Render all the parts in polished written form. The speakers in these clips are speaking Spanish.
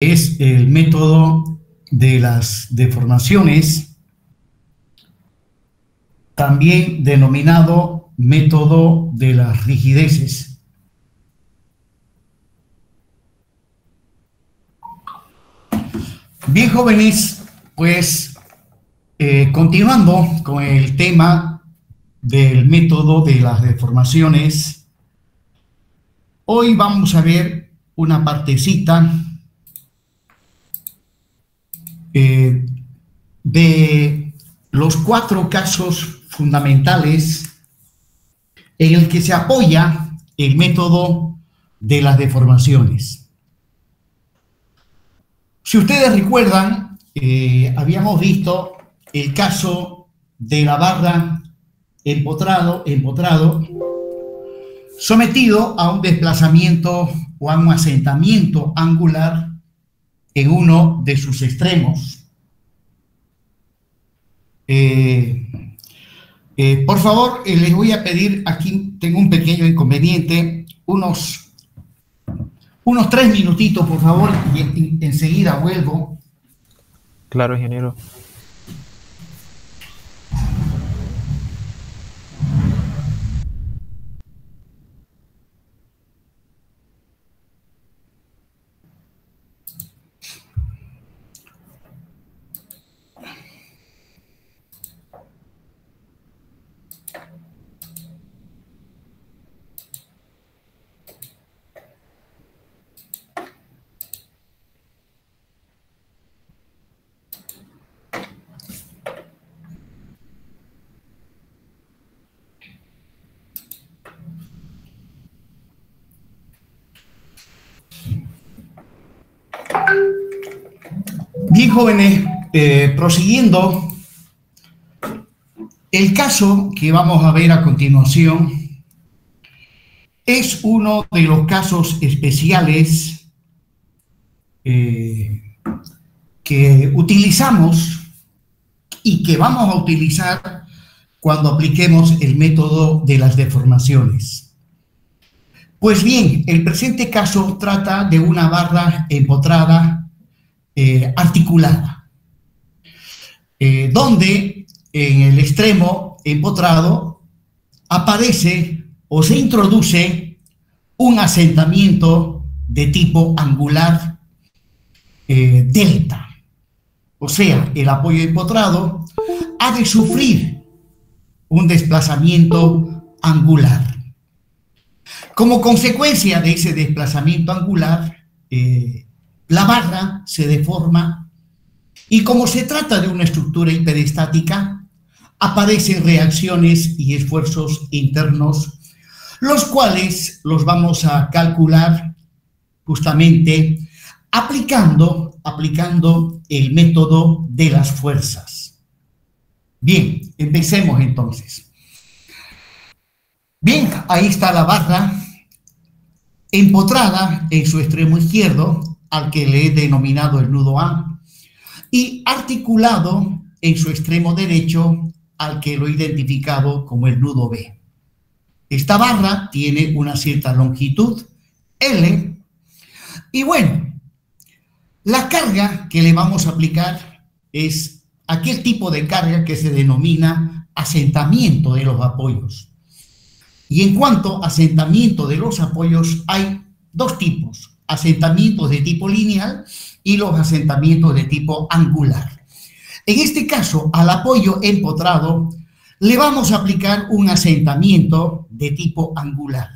es el método de las deformaciones, también denominado método de las rigideces. Bien, jóvenes, pues continuando con el tema del método de las deformaciones, hoy vamos a ver una partecita de los 4 casos fundamentales en el que se apoya el método de las deformaciones. Si ustedes recuerdan, habíamos visto el caso de la barra empotrado sometido a un desplazamiento o a un asentamiento angular en uno de sus extremos. Por favor, les voy a pedir, aquí tengo un pequeño inconveniente, unos 3 minutitos, por favor, y enseguida vuelvo. Claro, ingeniero. Bien, jóvenes, prosiguiendo, el caso que vamos a ver a continuación es uno de los casos especiales que utilizamos y que vamos a utilizar cuando apliquemos el método de las deformaciones. Pues bien, el presente caso trata de una barra empotrada articulada, donde en el extremo empotrado aparece o se introduce un asentamiento de tipo angular delta. O sea, el apoyo empotrado ha de sufrir un desplazamiento angular. Como consecuencia de ese desplazamiento angular, la barra se deforma y como se trata de una estructura hiperestática, aparecen reacciones y esfuerzos internos, los cuales los vamos a calcular justamente aplicando el método de las fuerzas. Bien, empecemos entonces. Bien, ahí está la barra empotrada en su extremo izquierdo, al que le he denominado el nudo A, y articulado en su extremo derecho, al que lo he identificado como el nudo B. Esta barra tiene una cierta longitud, L, y bueno, la carga que le vamos a aplicar es aquel tipo de carga que se denomina asentamiento de los apoyos. Y en cuanto a asentamiento de los apoyos, hay 2 tipos: asentamientos de tipo lineal y los asentamientos de tipo angular. En este caso, al apoyo empotrado le vamos a aplicar un asentamiento de tipo angular,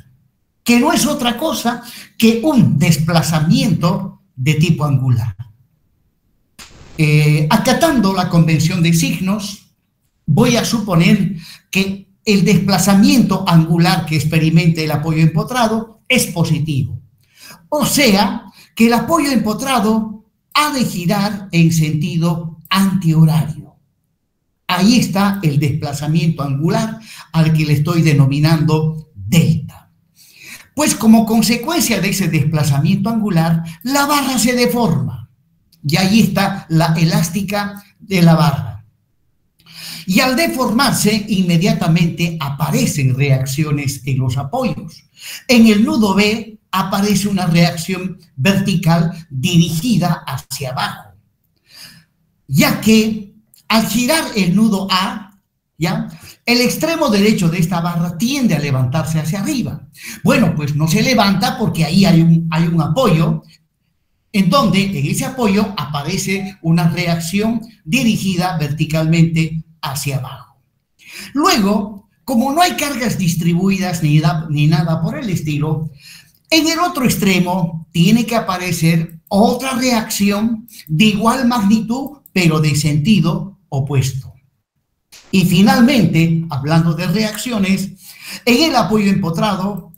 que no es otra cosa que un desplazamiento de tipo angular. Acatando la convención de signos, voy a suponer que el desplazamiento angular que experimente el apoyo empotrado es positivo. O sea, que el apoyo empotrado ha de girar en sentido antihorario. Ahí está el desplazamiento angular al que le estoy denominando delta. Pues como consecuencia de ese desplazamiento angular, la barra se deforma. Y ahí está la elástica de la barra. Y al deformarse, inmediatamente aparecen reacciones en los apoyos. En el nudo B aparece una reacción vertical dirigida hacia abajo, ya que al girar el nudo A, ¿ya?, el extremo derecho de esta barra tiende a levantarse hacia arriba. Bueno, pues no se levanta porque ahí hay un apoyo, en donde en ese apoyo aparece una reacción dirigida verticalmente hacia abajo. Luego, como no hay cargas distribuidas ni nada por el estilo, en el otro extremo tiene que aparecer otra reacción de igual magnitud, pero de sentido opuesto. Y finalmente, hablando de reacciones, en el apoyo empotrado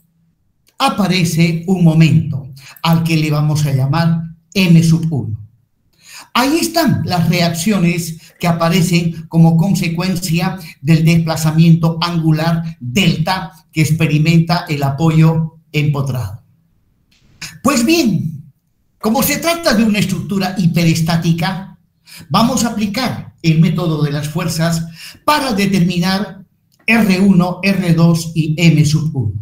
aparece un momento al que le vamos a llamar M1. Ahí están las reacciones que aparecen como consecuencia del desplazamiento angular delta que experimenta el apoyo empotrado. Pues bien, como se trata de una estructura hiperestática, vamos a aplicar el método de las fuerzas para determinar R1, R2 y M1.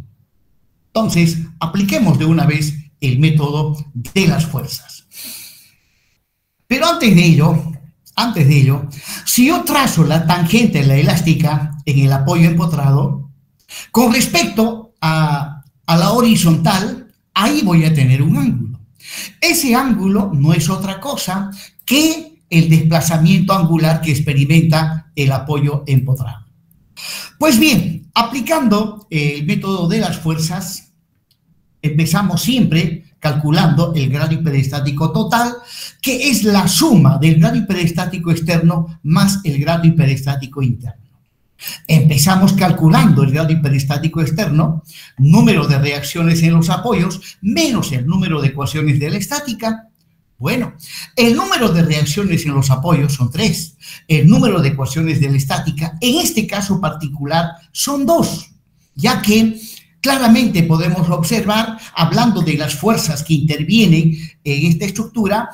Entonces, apliquemos de una vez el método de las fuerzas. Pero antes de ello, si yo trazo la tangente de la elástica en el apoyo empotrado, con respecto a la horizontal, ahí voy a tener un ángulo. Ese ángulo no es otra cosa que el desplazamiento angular que experimenta el apoyo empotrado. Pues bien, aplicando el método de las fuerzas, empezamos siempre calculando el grado hiperestático total, que es la suma del grado hiperestático externo más el grado hiperestático interno. Empezamos calculando el grado hiperestático externo, número de reacciones en los apoyos, menos el número de ecuaciones de la estática. Bueno, el número de reacciones en los apoyos son 3. El número de ecuaciones de la estática, en este caso particular, son 2, ya que claramente podemos observar, hablando de las fuerzas que intervienen en esta estructura,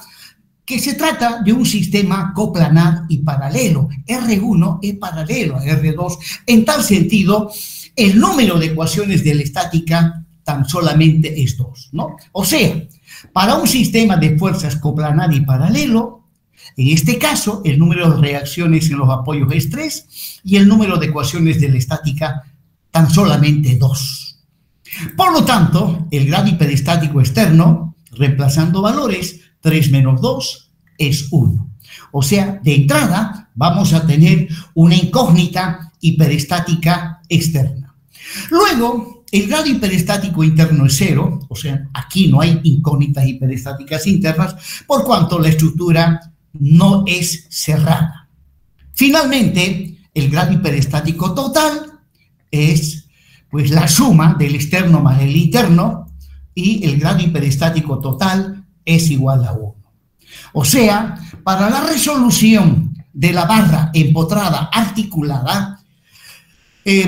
que se trata de un sistema coplanar y paralelo. R1 es paralelo a R2. En tal sentido, el número de ecuaciones de la estática tan solamente es 2, ¿no? O sea, para un sistema de fuerzas coplanar y paralelo, en este caso, el número de reacciones en los apoyos es 3 y el número de ecuaciones de la estática tan solamente 2. Por lo tanto, el grado hiperestático externo, reemplazando valores, 3 menos 2 es 1. O sea, de entrada vamos a tener una incógnita hiperestática externa. Luego, el grado hiperestático interno es 0, o sea, aquí no hay incógnitas hiperestáticas internas, por cuanto la estructura no es cerrada. Finalmente, el grado hiperestático total es pues la suma del externo más el interno, y el grado hiperestático total es igual a 1. O sea, para la resolución de la barra empotrada articulada,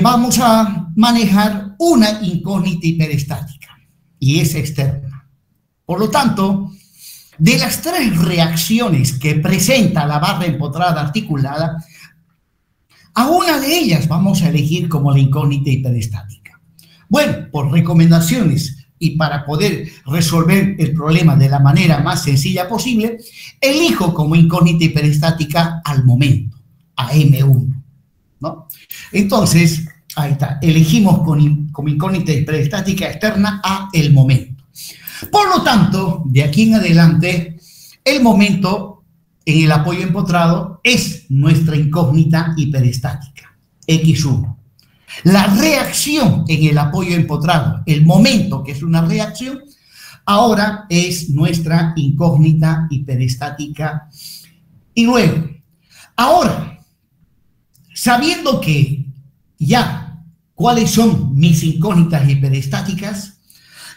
vamos a manejar una incógnita hiperestática, y es externa. Por lo tanto, de las 3 reacciones que presenta la barra empotrada articulada, a una de ellas vamos a elegir como la incógnita hiperestática. Bueno, por recomendaciones y para poder resolver el problema de la manera más sencilla posible, elijo como incógnita hiperestática al momento, a M1, ¿no? Entonces, ahí está, elegimos como incógnita hiperestática externa a el momento. Por lo tanto, de aquí en adelante, el momento en el apoyo empotrado es nuestra incógnita hiperestática, X1. La reacción en el apoyo empotrado, el momento que es una reacción, ahora es nuestra incógnita hiperestática. Y luego, ahora, sabiendo que ya cuáles son mis incógnitas hiperestáticas,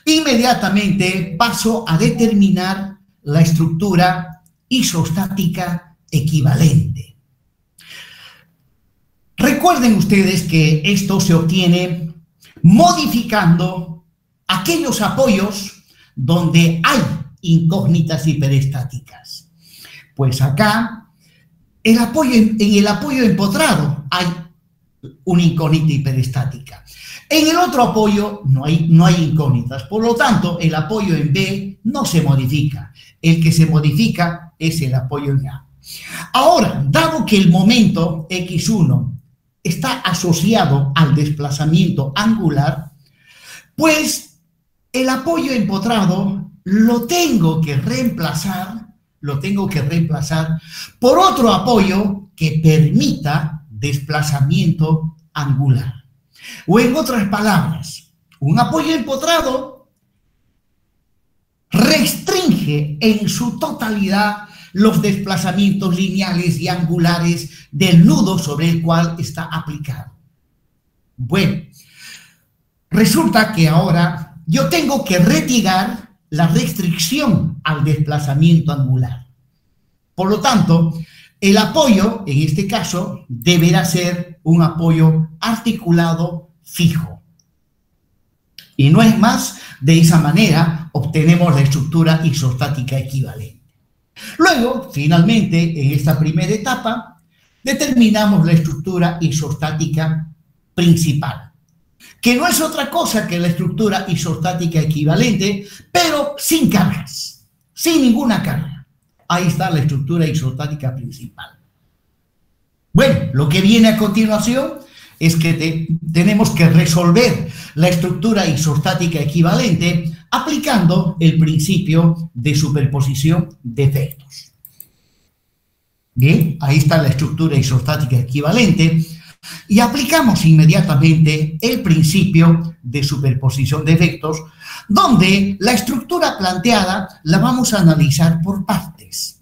inmediatamente paso a determinar la estructura isostática equivalente. Recuerden ustedes que esto se obtiene modificando aquellos apoyos donde hay incógnitas hiperestáticas. Pues acá, en el apoyo empotrado hay una incógnita hiperestática. En el otro apoyo no hay incógnitas, por lo tanto, el apoyo en B no se modifica. El que se modifica es el apoyo en A. Ahora, dado que el momento X1 está asociado al desplazamiento angular, pues el apoyo empotrado lo tengo que reemplazar por otro apoyo que permita desplazamiento angular. O en otras palabras, un apoyo empotrado restringe en su totalidad los desplazamientos lineales y angulares del nudo sobre el cual está aplicado. Bueno, resulta que ahora yo tengo que retirar la restricción al desplazamiento angular. Por lo tanto, el apoyo, en este caso, deberá ser un apoyo articulado fijo. Y no es más, de esa manera obtenemos la estructura isostática equivalente. Luego, finalmente, en esta primera etapa, determinamos la estructura isostática principal, que no es otra cosa que la estructura isostática equivalente, pero sin cargas, sin ninguna carga. Ahí está la estructura isostática principal. Bueno, lo que viene a continuación es que tenemos que resolver la estructura isostática equivalente aplicando el principio de superposición de efectos. Bien, ahí está la estructura isostática equivalente y aplicamos inmediatamente el principio de superposición de efectos, donde la estructura planteada la vamos a analizar por partes.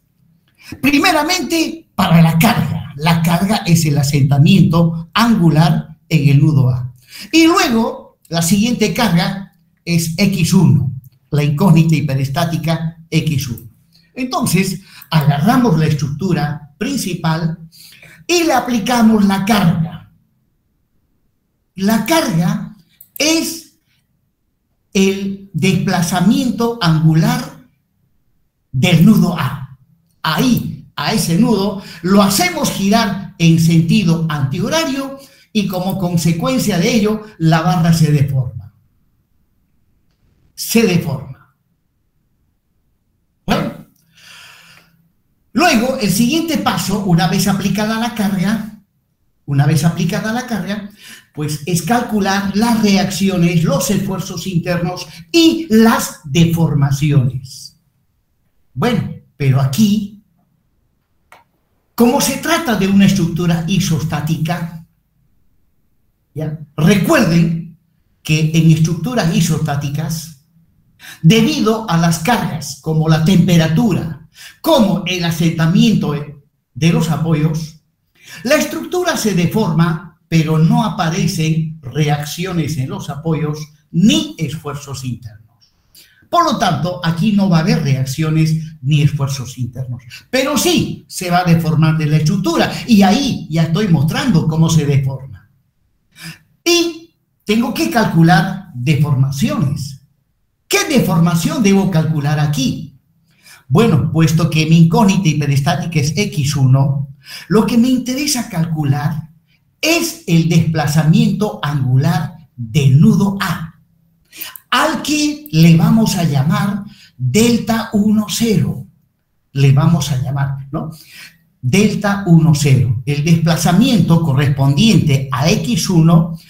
Primeramente, para la carga. La carga es el asentamiento angular en el nudo A. Y luego, la siguiente carga es X1, la incógnita hiperestática X1. Entonces, agarramos la estructura principal y le aplicamos la carga. La carga es el desplazamiento angular del nudo A. Ahí, a ese nudo, lo hacemos girar en sentido antihorario y como consecuencia de ello, la barra se deforma. Se deforma. Bueno, luego el siguiente paso, una vez aplicada la carga, pues es calcular las reacciones, los esfuerzos internos y las deformaciones. Bueno, pero aquí, como se trata de una estructura isostática, ¿ya? Recuerden que en estructuras isostáticas, debido a las cargas, como la temperatura, como el asentamiento de los apoyos, la estructura se deforma, pero no aparecen reacciones en los apoyos ni esfuerzos internos. Por lo tanto, aquí no va a haber reacciones ni esfuerzos internos, pero sí se va a deformar de la estructura y ahí ya estoy mostrando cómo se deforma. Y tengo que calcular deformaciones. ¿Qué deformación debo calcular aquí? Bueno, puesto que mi incógnita hiperestática es X1, lo que me interesa calcular es el desplazamiento angular del nudo A, al que le vamos a llamar delta 1,0. Le vamos a llamar, ¿no? Delta 1,0. El desplazamiento correspondiente a X1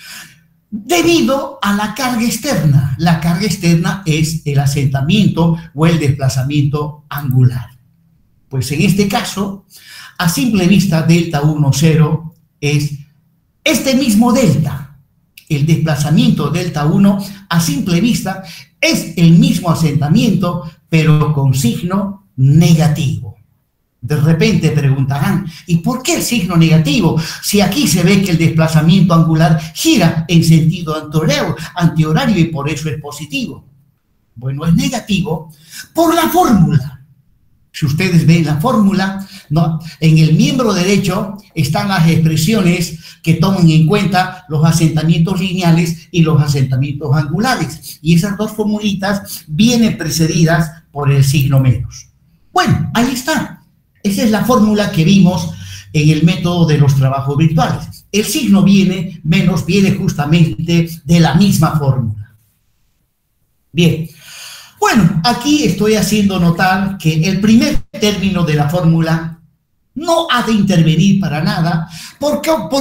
debido a la carga externa. La carga externa es el asentamiento o el desplazamiento angular. Pues en este caso, a simple vista, delta 1,0 es este mismo delta. El desplazamiento delta 1 a simple vista es el mismo asentamiento, pero con signo negativo. De repente preguntarán, ¿y por qué el signo negativo? Si aquí se ve que el desplazamiento angular gira en sentido antihorario y por eso es positivo. Bueno, es negativo por la fórmula. Si ustedes ven la fórmula, ¿no? En el miembro derecho están las expresiones que toman en cuenta los asentamientos lineales y los asentamientos angulares. Y esas dos formulitas vienen precedidas por el signo menos. Bueno, ahí está. Esa es la fórmula que vimos en el método de los trabajos virtuales. el signo viene, menos viene justamente de la misma fórmula. Bien, bueno, aquí estoy haciendo notar que el primer término de la fórmula no ha de intervenir para nada, por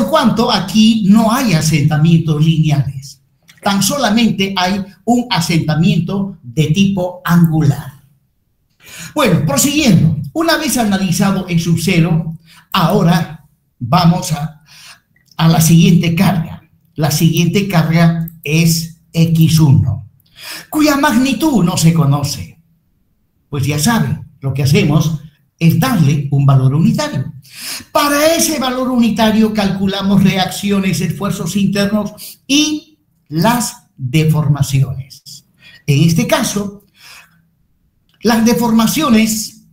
cuanto aquí no hay asentamientos lineales. Tan solamente hay un asentamiento de tipo angular. Bueno, prosiguiendo, una vez analizado el subcero, ahora vamos a la siguiente carga. La siguiente carga es X1, cuya magnitud no se conoce. Pues ya saben, lo que hacemos es darle un valor unitario. Para ese valor unitario calculamos reacciones, esfuerzos internos y las deformaciones. En este caso, las deformaciones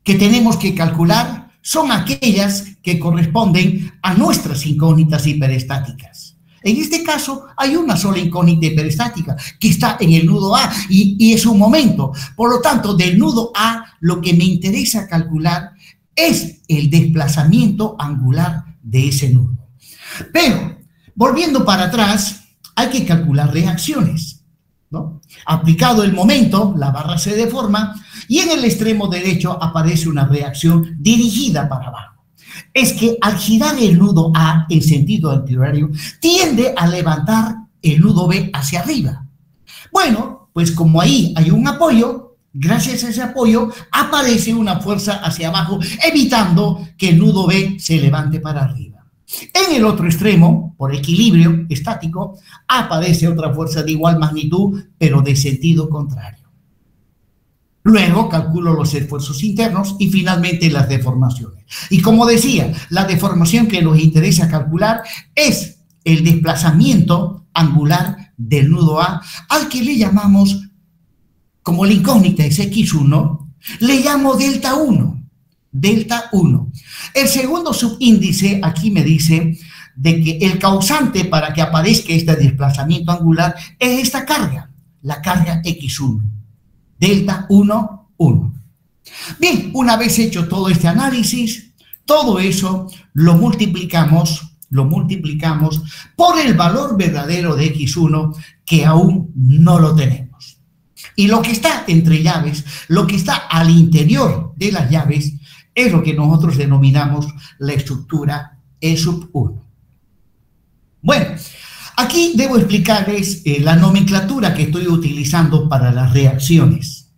que tenemos que calcular son aquellas que corresponden a nuestras incógnitas hiperestáticas. En este caso, hay una sola incógnita hiperestática que está en el nudo A y es un momento. Por lo tanto, del nudo A, lo que me interesa calcular es el desplazamiento angular de ese nudo. Pero, volviendo para atrás, hay que calcular reacciones, ¿no? Aplicado el momento, la barra se deforma y en el extremo derecho aparece una reacción dirigida para abajo. Es que al girar el nudo A en sentido antihorario, tiende a levantar el nudo B hacia arriba. Bueno, pues como ahí hay un apoyo, gracias a ese apoyo aparece una fuerza hacia abajo, evitando que el nudo B se levante para arriba. En el otro extremo, por equilibrio estático, aparece otra fuerza de igual magnitud, pero de sentido contrario. Luego calculo los esfuerzos internos y finalmente las deformaciones. Y como decía, la deformación que nos interesa calcular es el desplazamiento angular del nudo A, al que le llamamos, como la incógnita es X1, le llamo delta 1. Delta 1. El segundo subíndice aquí me dice de que el causante para que aparezca este desplazamiento angular es esta carga, la carga X1. Delta 1, 1. Bien, una vez hecho todo este análisis, todo eso lo multiplicamos por el valor verdadero de X1 que aún no lo tenemos. Y lo que está entre llaves, lo que está al interior de las llaves, es lo que nosotros denominamos la estructura E sub 1. Bueno, aquí debo explicarles la nomenclatura que estoy utilizando para las reacciones.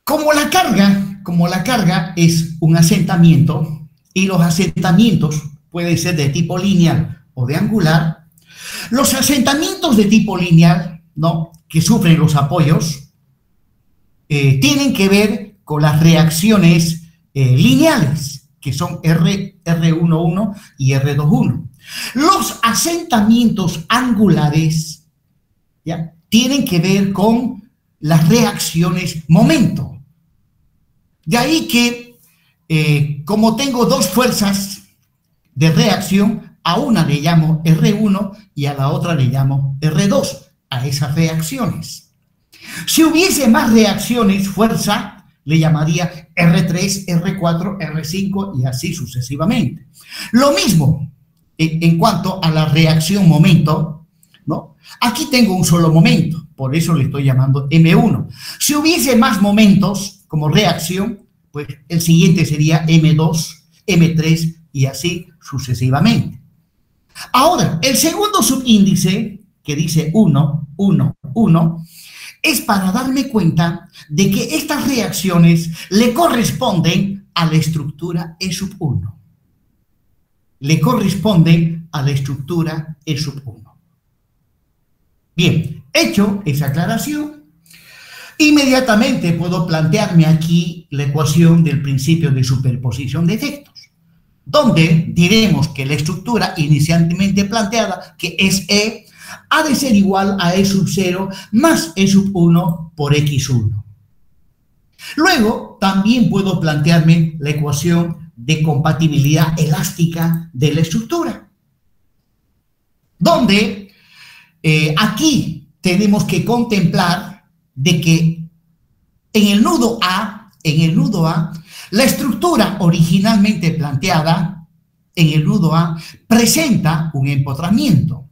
Como la carga es un asentamiento y los asentamientos pueden ser de tipo lineal o de angular, los asentamientos de tipo lineal, ¿no?, que sufren los apoyos, tienen que ver con las reacciones lineales, que son R11 y R21. Los asentamientos angulares, ¿ya?, tienen que ver con las reacciones momento. De ahí que, como tengo dos fuerzas de reacción, a una le llamo R1 y a la otra le llamo R2, a esas reacciones. Si hubiese más reacciones, fuerza, le llamaría R3, R4, R5 y así sucesivamente. Lo mismo en cuanto a la reacción momento, ¿no? Aquí tengo un solo momento, por eso le estoy llamando M1. Si hubiese más momentos como reacción, pues el siguiente sería M2, M3 y así sucesivamente. Ahora, el segundo subíndice, que dice 1, 1, 1, es para darme cuenta de que estas reacciones le corresponden a la estructura E sub 1. Le corresponden a la estructura E sub 1. Bien, hecho esa aclaración, inmediatamente puedo plantearme aquí la ecuación del principio de superposición de efectos, donde diremos que la estructura inicialmente planteada, que es E, ha de ser igual a E sub 0 más E sub 1 por X1. Luego, también puedo plantearme la ecuación de compatibilidad elástica de la estructura, donde aquí tenemos que contemplar de que en el nudo A, la estructura originalmente planteada en el nudo A presenta un empotramiento.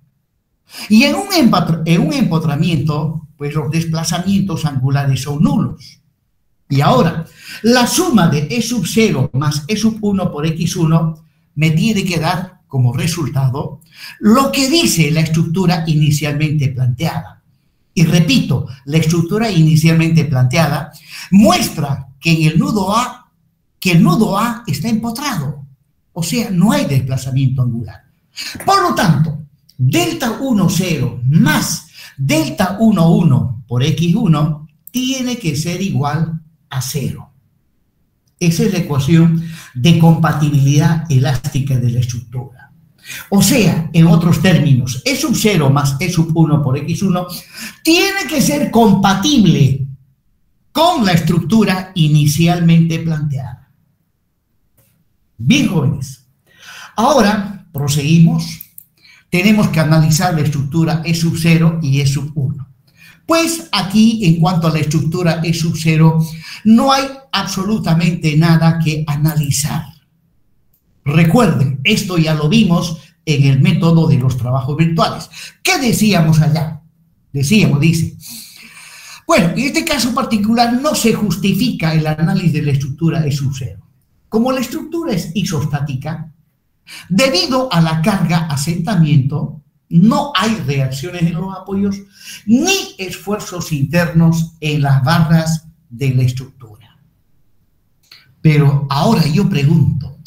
Y en un empotramiento, pues los desplazamientos angulares son nulos. Y ahora, la suma de E sub 0 más E sub 1 por X1 me tiene que dar como resultado lo que dice la estructura inicialmente planteada. Y repito, la estructura inicialmente planteada muestra que en el nudo A, está empotrado. O sea, no hay desplazamiento angular. Por lo tanto, delta 1, 0 más delta 1, 1 por X1 tiene que ser igual a 0. Esa es la ecuación de compatibilidad elástica de la estructura. O sea, en otros términos, E sub 0 más E sub 1 por X1 tiene que ser compatible con la estructura inicialmente planteada. Bien, jóvenes. Ahora, proseguimos. Tenemos que analizar la estructura E sub 0 y E sub 1. Pues aquí, en cuanto a la estructura E sub 0, no hay absolutamente nada que analizar. Recuerden, esto ya lo vimos en el método de los trabajos virtuales. ¿Qué decíamos allá? Dice, bueno, en este caso particular no se justifica el análisis de la estructura E sub 0. Como la estructura es isostática, debido a la carga asentamiento, no hay reacciones en los apoyos ni esfuerzos internos en las barras de la estructura. Pero ahora yo pregunto,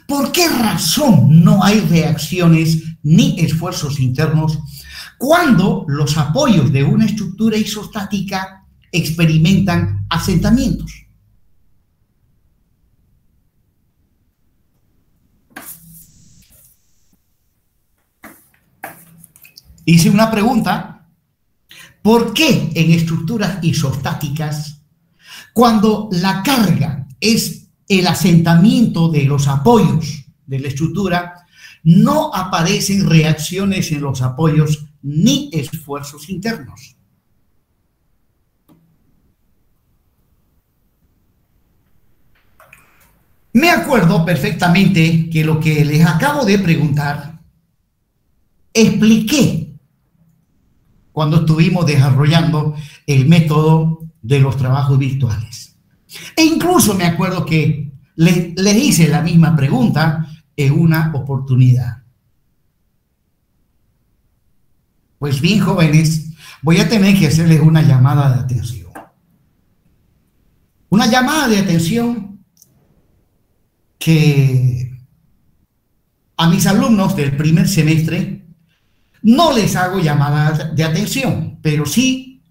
¿por qué razón no hay reacciones ni esfuerzos internos cuando los apoyos de una estructura isostática experimentan asentamientos? Hice una pregunta, ¿por qué en estructuras isostáticas, cuando la carga es el asentamiento de los apoyos de la estructura, no aparecen reacciones en los apoyos ni esfuerzos internos? Me acuerdo perfectamente que lo que les acabo de preguntar, expliqué cuando estuvimos desarrollando el método de los trabajos virtuales. E incluso me acuerdo que les hice la misma pregunta en una oportunidad. Pues bien, jóvenes, voy a tener que hacerles una llamada de atención. Una llamada de atención que a mis alumnos del primer semestre no les hago llamadas de atención, pero sí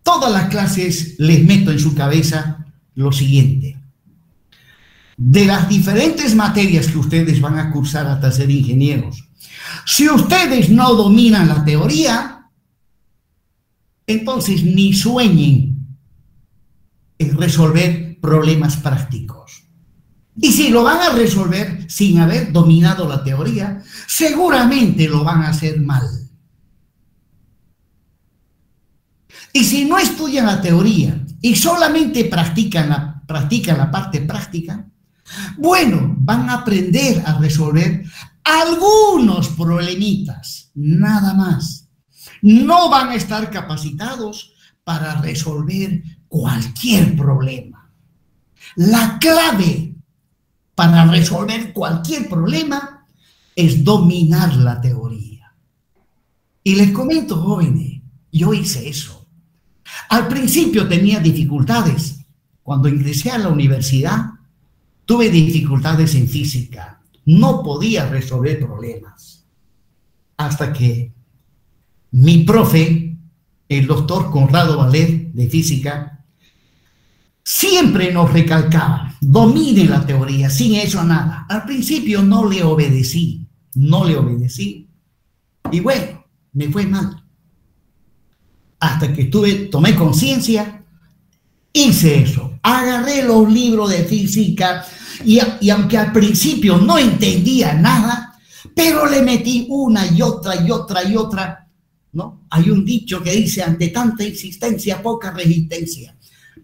todas las clases les meto en su cabeza lo siguiente. De las diferentes materias que ustedes van a cursar hasta ser ingenieros, si ustedes no dominan la teoría, entonces ni sueñen en resolver problemas prácticos. Y si lo van a resolver sin haber dominado la teoría, seguramente lo van a hacer mal. Y si no estudian la teoría y solamente practican la parte práctica, bueno, van a aprender a resolver algunos problemitas, nada más. No van a estar capacitados para resolver cualquier problema. La clave para resolver cualquier problema es dominar la teoría. Y les comento, jóvenes, yo hice eso. Al principio tenía dificultades. Cuando ingresé a la universidad, tuve dificultades en física. No podía resolver problemas. Hasta que mi profe, el doctor Conrado Valer, de física, siempre nos recalcaba, domine la teoría, sin eso nada. Al principio no le obedecí. Y bueno, me fue mal. Hasta que tomé conciencia, hice eso. Agarré los libros de física y aunque al principio no entendía nada, pero le metí una y otra, ¿no? Hay un dicho que dice, ante tanta insistencia, poca resistencia.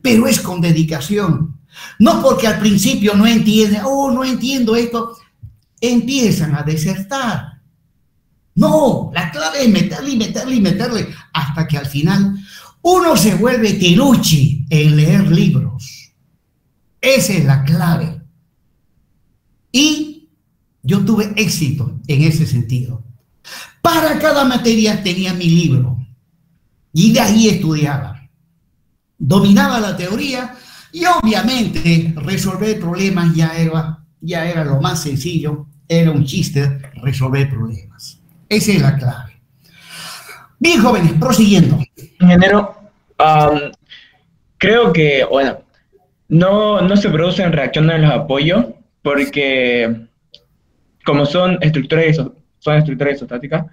Pero es con dedicación. No porque al principio no entienden, no entiendo esto, empiezan a desertar. No, la clave es meterle y meterle y meterle hasta que al final uno se vuelve tiruchi en leer libros. Esa es la clave. Y yo tuve éxito en ese sentido. Para cada materia tenía mi libro y de ahí estudiaba. Dominaba la teoría y obviamente resolver problemas ya era lo más sencillo, era un chiste resolver problemas. Esa es la clave. Bien, jóvenes, prosiguiendo. Ingeniero, creo que, bueno, no se producen reacciones en los apoyos porque como son estructuras isostáticas,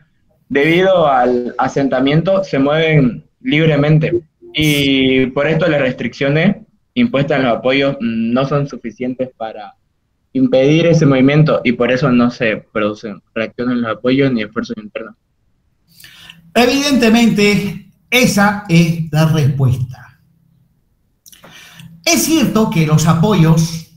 debido al asentamiento se mueven libremente y por esto las restricciones impuestas en los apoyos no son suficientes para impedir ese movimiento y por eso no se producen reacciones en los apoyos ni esfuerzos internos. Evidentemente, esa es la respuesta. Es cierto que los apoyos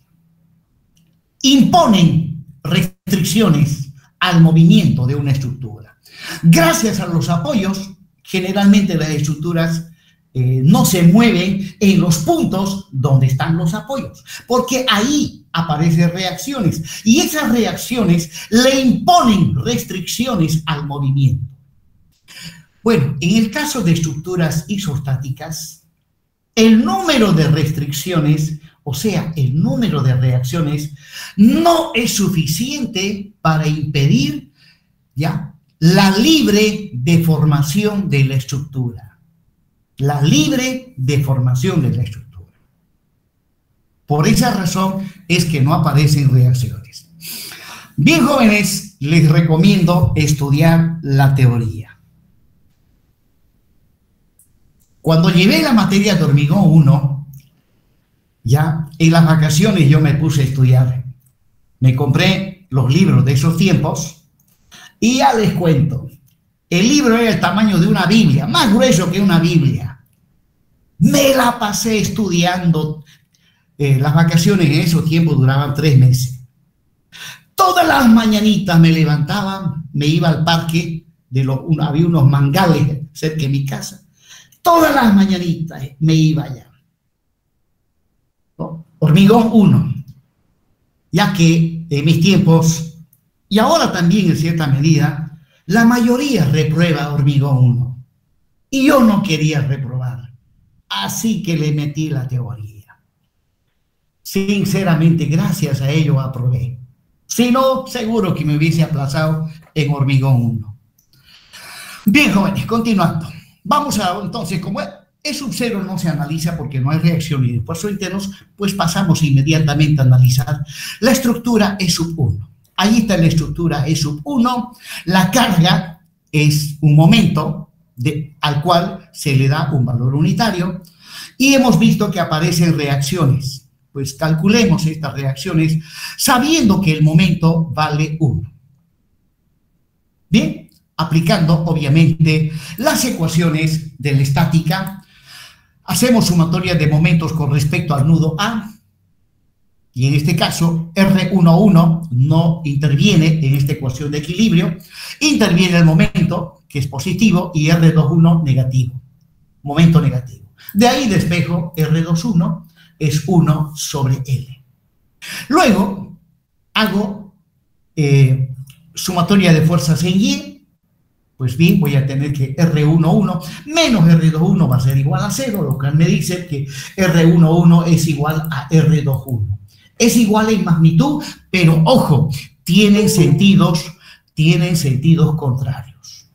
imponen restricciones al movimiento de una estructura. Gracias a los apoyos, generalmente las estructuras no se mueven en los puntos donde están los apoyos, porque ahí aparecen reacciones y esas reacciones le imponen restricciones al movimiento. Bueno, en el caso de estructuras isostáticas, el número de restricciones, o sea, el número de reacciones, no es suficiente para impedir ya la libre deformación de la estructura. La libre deformación de la estructura. Por esa razón es que no aparecen reacciones. Bien, jóvenes, les recomiendo estudiar la teoría. Cuando llevé la materia de hormigón 1, ya en las vacaciones yo me puse a estudiar. Me compré los libros de esos tiempos y ya les cuento. El libro era el tamaño de una Biblia, más grueso que una Biblia. Me la pasé estudiando. Las vacaciones en esos tiempos duraban 3 meses. Todas las mañanitas me levantaba, me iba al parque, había unos mangales cerca de mi casa. Todas las mañanitas me iba allá. ¿No? Hormigón 1. Ya que en mis tiempos, y ahora también en cierta medida, la mayoría reprueba hormigón 1. Y yo no quería reprobar. Así que le metí la teoría. Sinceramente, gracias a ello aprobé. Si no, seguro que me hubiese aplazado en hormigón 1. Bien, jóvenes, continuando. Vamos a, entonces, como E sub 0 no se analiza porque no hay reacción y esfuerzos internos, pues pasamos inmediatamente a analizar la estructura E sub 1. Ahí está la estructura E sub 1. La carga es un momento al cual se le da un valor unitario y hemos visto que aparecen reacciones. Pues calculemos estas reacciones sabiendo que el momento vale 1. Bien, aplicando obviamente las ecuaciones de la estática, hacemos sumatoria de momentos con respecto al nudo A y en este caso R11 no interviene en esta ecuación de equilibrio, interviene el momento que es positivo y R21 negativo, momento negativo. De ahí despejo R21 es 1 sobre L. Luego hago sumatoria de fuerzas en Y. Pues bien, voy a tener que R11 menos R21 va a ser igual a 0, lo cual me dice que R11 es igual a R21. Es igual en magnitud, pero ojo, tienen sentidos contrarios.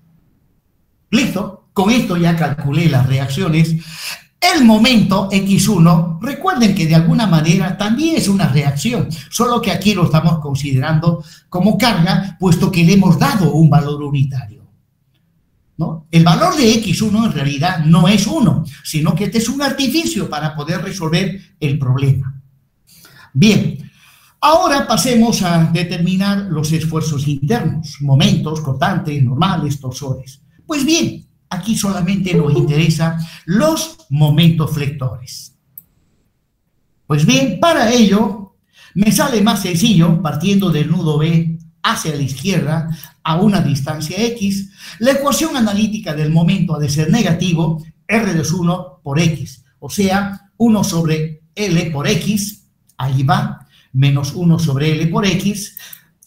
¿Listo? Con esto ya calculé las reacciones. El momento X1, recuerden que de alguna manera también es una reacción, solo que aquí lo estamos considerando como carga, puesto que le hemos dado un valor unitario. ¿No? El valor de X1 en realidad no es 1, sino que este es un artificio para poder resolver el problema. Bien, ahora pasemos a determinar los esfuerzos internos, momentos, cortantes, normales, torsores. Pues bien, aquí solamente nos interesan los momentos flectores. Pues bien, para ello me sale más sencillo, partiendo del nudo B hacia la izquierda a una distancia X, la ecuación analítica del momento ha de ser negativo, R2 por X, o sea, 1 sobre L por X, ahí va, menos 1 sobre L por X,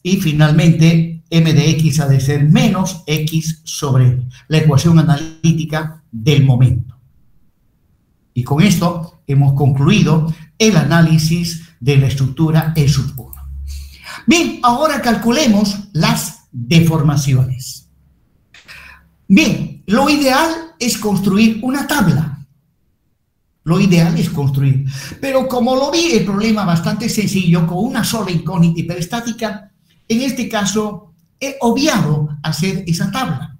y finalmente M de X ha de ser menos X sobre L, la ecuación analítica del momento. Y con esto hemos concluido el análisis de la estructura E1. Bien, ahora calculemos las deformaciones. Bien, lo ideal es construir una tabla. Lo ideal es construir. Pero como lo vi el problema bastante sencillo, con una sola incógnita hiperestática, en este caso he obviado hacer esa tabla.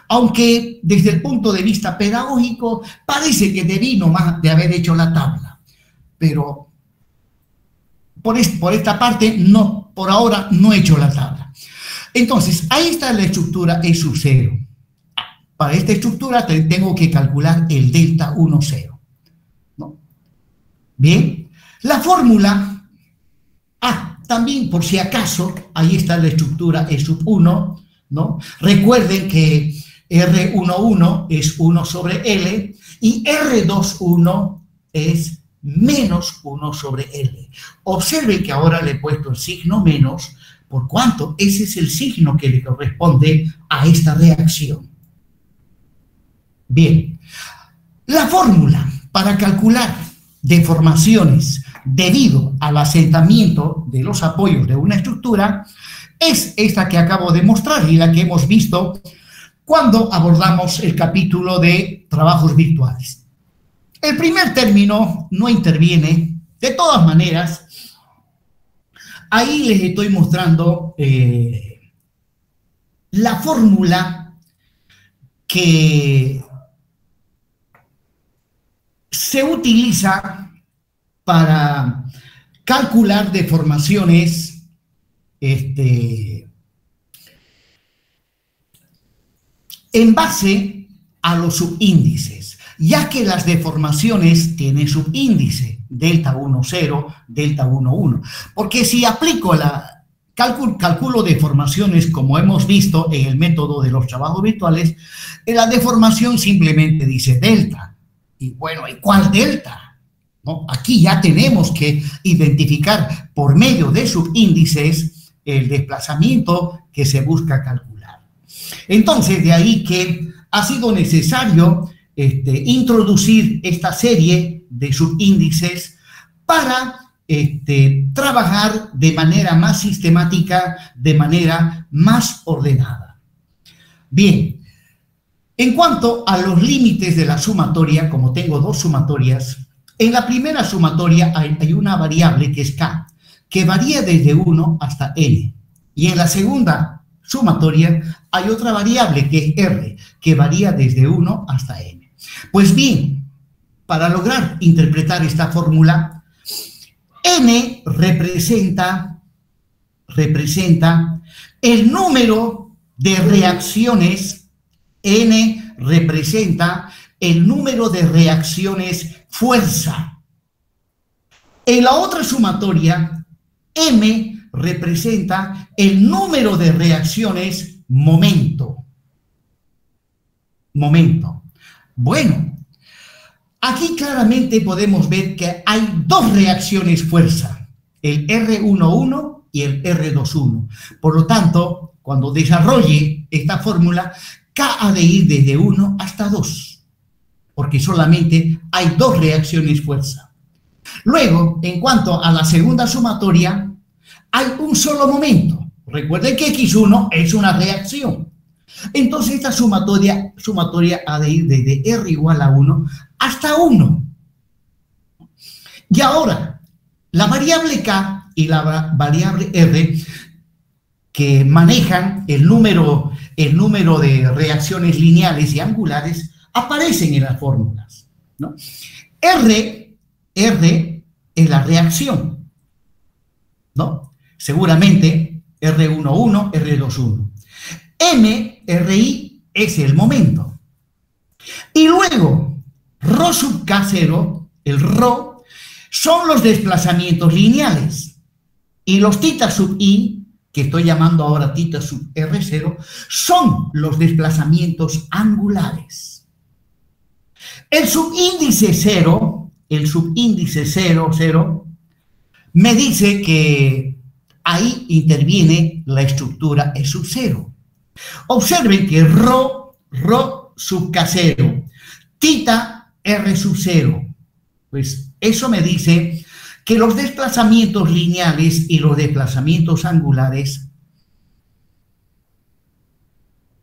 Aunque desde el punto de vista pedagógico parece que debí nomás de haber hecho la tabla. Pero por esta parte, no, por ahora no he hecho la tabla. Entonces, ahí está la estructura E sub 0. Para esta estructura tengo que calcular el delta 1, 0. ¿No? Bien, la fórmula, también por si acaso, ahí está la estructura E sub 1, ¿no? Recuerden que R11 es 1 sobre L y R21 es menos 1 sobre L. Observen que ahora le he puesto el signo menos, por cuanto ese es el signo que le corresponde a esta reacción. Bien, la fórmula para calcular deformaciones debido al asentamiento de los apoyos de una estructura es esta que acabo de mostrar y la que hemos visto cuando abordamos el capítulo de trabajos virtuales. El primer término no interviene. De todas maneras, ahí les estoy mostrando la fórmula que se utiliza para calcular deformaciones en base a los subíndices, ya que las deformaciones tienen subíndice, delta 1, 0, delta 1, 1. Porque si aplico la cálculo deformaciones como hemos visto en el método de los trabajos virtuales, la deformación simplemente dice delta. Y bueno, ¿y cuál delta? ¿No? Aquí ya tenemos que identificar por medio de subíndices el desplazamiento que se busca calcular. Entonces, de ahí que ha sido necesario introducir esta serie de subíndices para trabajar de manera más sistemática, de manera más ordenada. Bien, en cuanto a los límites de la sumatoria, como tengo dos sumatorias, en la primera sumatoria hay una variable que es k, que varía desde 1 hasta n, y en la segunda sumatoria hay otra variable que es r, que varía desde 1 hasta n. Pues bien, para lograr interpretar esta fórmula, n representa el número de reacciones, n representa el número de reacciones fuerza. En la otra sumatoria, m representa el número de reacciones momento. Bueno, aquí claramente podemos ver que hay dos reacciones fuerza, el R11 y el R21. Por lo tanto, cuando desarrolle esta fórmula, K ha de ir desde 1 hasta 2, porque solamente hay dos reacciones fuerza. Luego, en cuanto a la segunda sumatoria, hay un solo momento. Recuerden que X1 es una reacción. Entonces, esta sumatoria ha de ir desde R igual a 1 hasta 1. Y ahora, la variable K y la variable R, que manejan el número de reacciones lineales y angulares, aparecen en las fórmulas, ¿no? R es la reacción, ¿no? Seguramente R11, R21. Ri es el momento. Y luego, ρ sub K0, el ρ, son los desplazamientos lineales. Y los θ sub i, que estoy llamando ahora θ sub R0, son los desplazamientos angulares. El subíndice 0, 0, me dice que ahí interviene la estructura E sub 0. Observen que ρ sub K0, θ R sub 0, pues eso me dice que los desplazamientos lineales y los desplazamientos angulares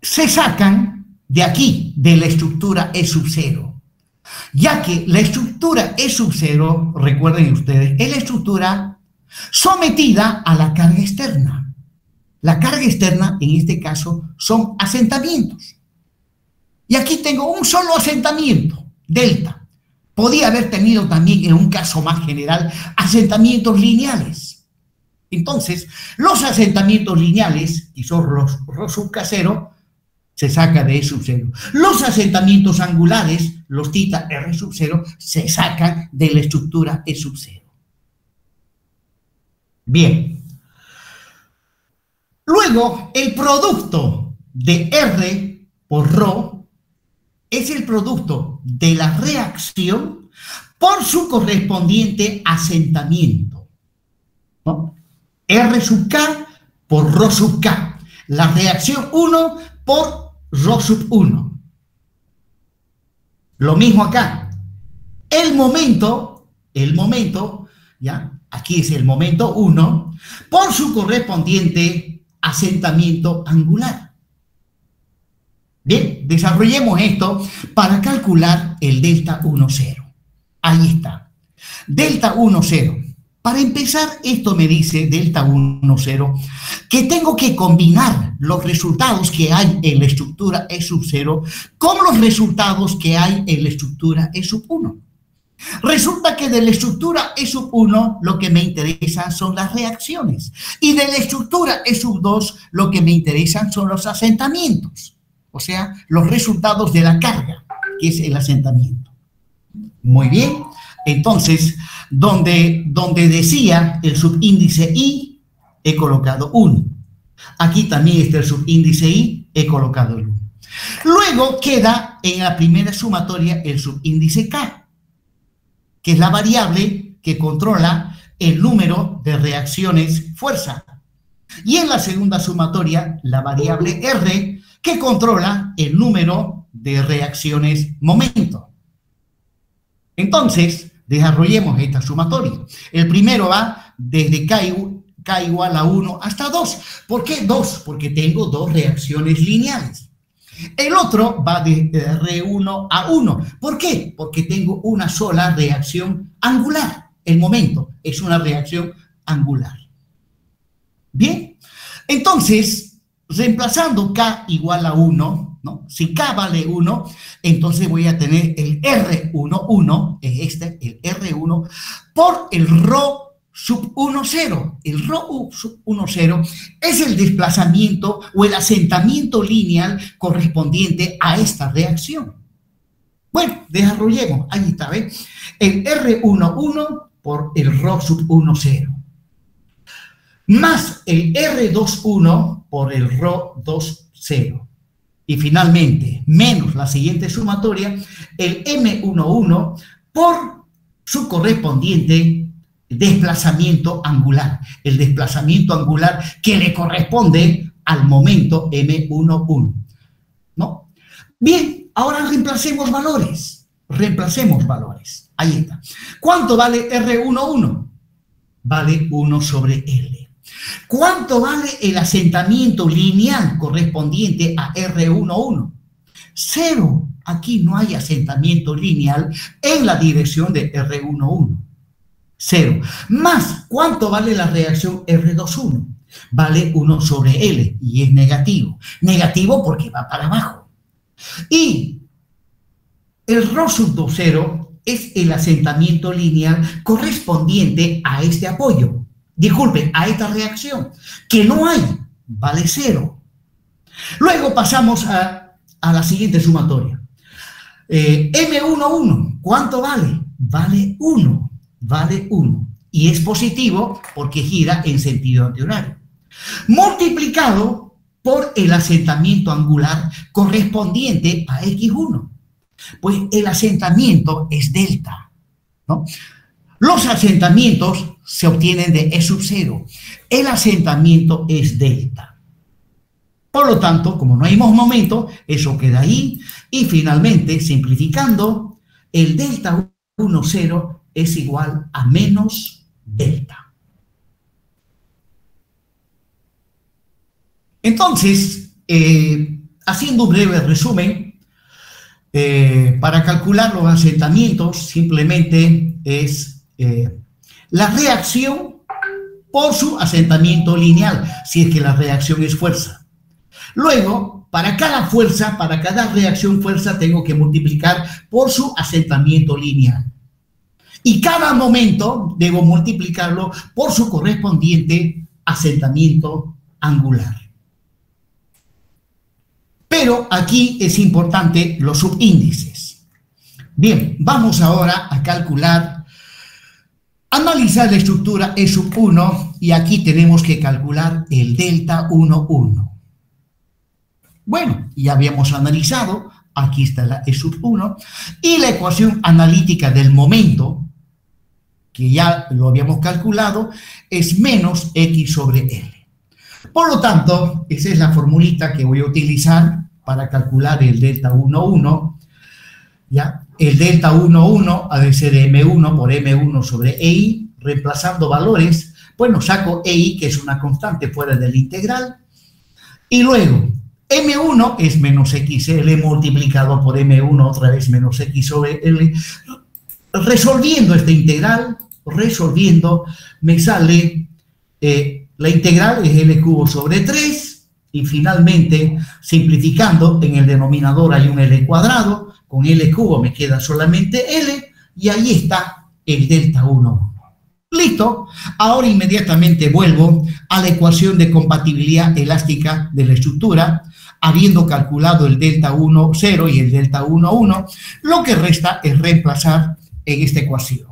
se sacan de aquí, de la estructura E sub 0, ya que la estructura E sub 0, recuerden ustedes, es la estructura sometida a la carga externa. La carga externa, en este caso, son asentamientos. Y aquí tengo un solo asentamiento, delta. Podía haber tenido también, en un caso más general, asentamientos lineales. Entonces, los asentamientos lineales, que son los ρ sub K0, se saca de E sub 0. Los asentamientos angulares, los θ R sub 0, se sacan de la estructura E sub 0. Bien. Luego, el producto de R por ρ es el producto de la reacción por su correspondiente asentamiento, ¿no? R sub K por ρ sub K. La reacción 1 por ρ sub 1. Lo mismo acá. El momento, ¿ya? Aquí es el momento 1, por su correspondiente asentamiento angular. Bien, desarrollemos esto para calcular el delta 1, 0. Ahí está. Delta 1, 0. Para empezar, esto me dice, delta 1, 0, que tengo que combinar los resultados que hay en la estructura E sub 0 con los resultados que hay en la estructura E sub 1. Resulta que de la estructura E sub 1 lo que me interesa son las reacciones y de la estructura E sub 2 lo que me interesan son los asentamientos. O sea, los resultados de la carga, que es el asentamiento. Muy bien. Entonces, donde decía el subíndice I, he colocado 1. Aquí también está el subíndice I, he colocado el 1. Luego queda en la primera sumatoria el subíndice K, que es la variable que controla el número de reacciones fuerza. Y en la segunda sumatoria, la variable R, que controla el número de reacciones momento. Entonces, desarrollemos esta sumatoria. El primero va desde K igual a 1 hasta 2. ¿Por qué 2? Porque tengo dos reacciones lineales. El otro va de R1 a 1. ¿Por qué? Porque tengo una sola reacción angular. El momento es una reacción angular. Bien, entonces, reemplazando K igual a 1, ¿no? Si K vale 1, entonces voy a tener el R11, es el R1, por el ρ sub 1, 0. El ρ sub 1, 0 es el desplazamiento o el asentamiento lineal correspondiente a esta reacción. Bueno, desarrollemos. Ahí está, ¿ves? El R11 por el ρ sub 1, 0. Más el R21 por el ρ2, 0. Y finalmente, menos la siguiente sumatoria, el M11 por su correspondiente desplazamiento angular. El desplazamiento angular que le corresponde al momento M11. ¿No? Bien, ahora reemplacemos valores. Ahí está. ¿Cuánto vale R11? Vale 1 sobre L. ¿Cuánto vale el asentamiento lineal correspondiente a R11? 0. Aquí no hay asentamiento lineal en la dirección de R11. 0. Más, ¿cuánto vale la reacción R21? Vale 1 sobre L y es negativo. Negativo porque va para abajo. Y el ρ sub 2, 0 es el asentamiento lineal correspondiente a este apoyo. Disculpen, a esta reacción, que no hay, vale 0. Luego pasamos a la siguiente sumatoria. M11, ¿cuánto vale? Vale 1. vale 1. Y es positivo porque gira en sentido antihorario. Multiplicado por el asentamiento angular correspondiente a X1. Pues el asentamiento es delta, ¿no? Los asentamientos se obtienen de E sub 0. El asentamiento es delta. Por lo tanto, como no hay momento, eso queda ahí. Y finalmente, simplificando, el delta 1, 0 es igual a menos delta. Entonces, haciendo un breve resumen, para calcular los asentamientos simplemente es la reacción por su asentamiento lineal, si es que la reacción es fuerza. Luego, para cada fuerza, para cada reacción fuerza, tengo que multiplicar por su asentamiento lineal. Y cada momento debo multiplicarlo por su correspondiente asentamiento angular. Pero aquí es importante los subíndices. Bien, vamos ahora a calcular, analizar la estructura E sub 1 y aquí tenemos que calcular el delta 1, 1. Bueno, ya habíamos analizado, aquí está la E sub 1 y la ecuación analítica del momento, que ya lo habíamos calculado, es menos X sobre L. Por lo tanto, esa es la formulita que voy a utilizar para calcular el delta 1, 1. ¿Ya? El delta 1, 1 ha de ser M1 por M1 sobre EI, reemplazando valores. Bueno, saco EI, que es una constante fuera del integral. Y luego, M1 es menos XL multiplicado por M1, otra vez menos X sobre L. Resolviendo esta integral, me sale... la integral es L cubo sobre 3 y finalmente, simplificando, en el denominador hay un L cuadrado, con L cubo me queda solamente L y ahí está el delta 1, 1. Listo, ahora inmediatamente vuelvo a la ecuación de compatibilidad elástica de la estructura, habiendo calculado el delta 1, 0 y el delta 1, 1, lo que resta es reemplazar en esta ecuación.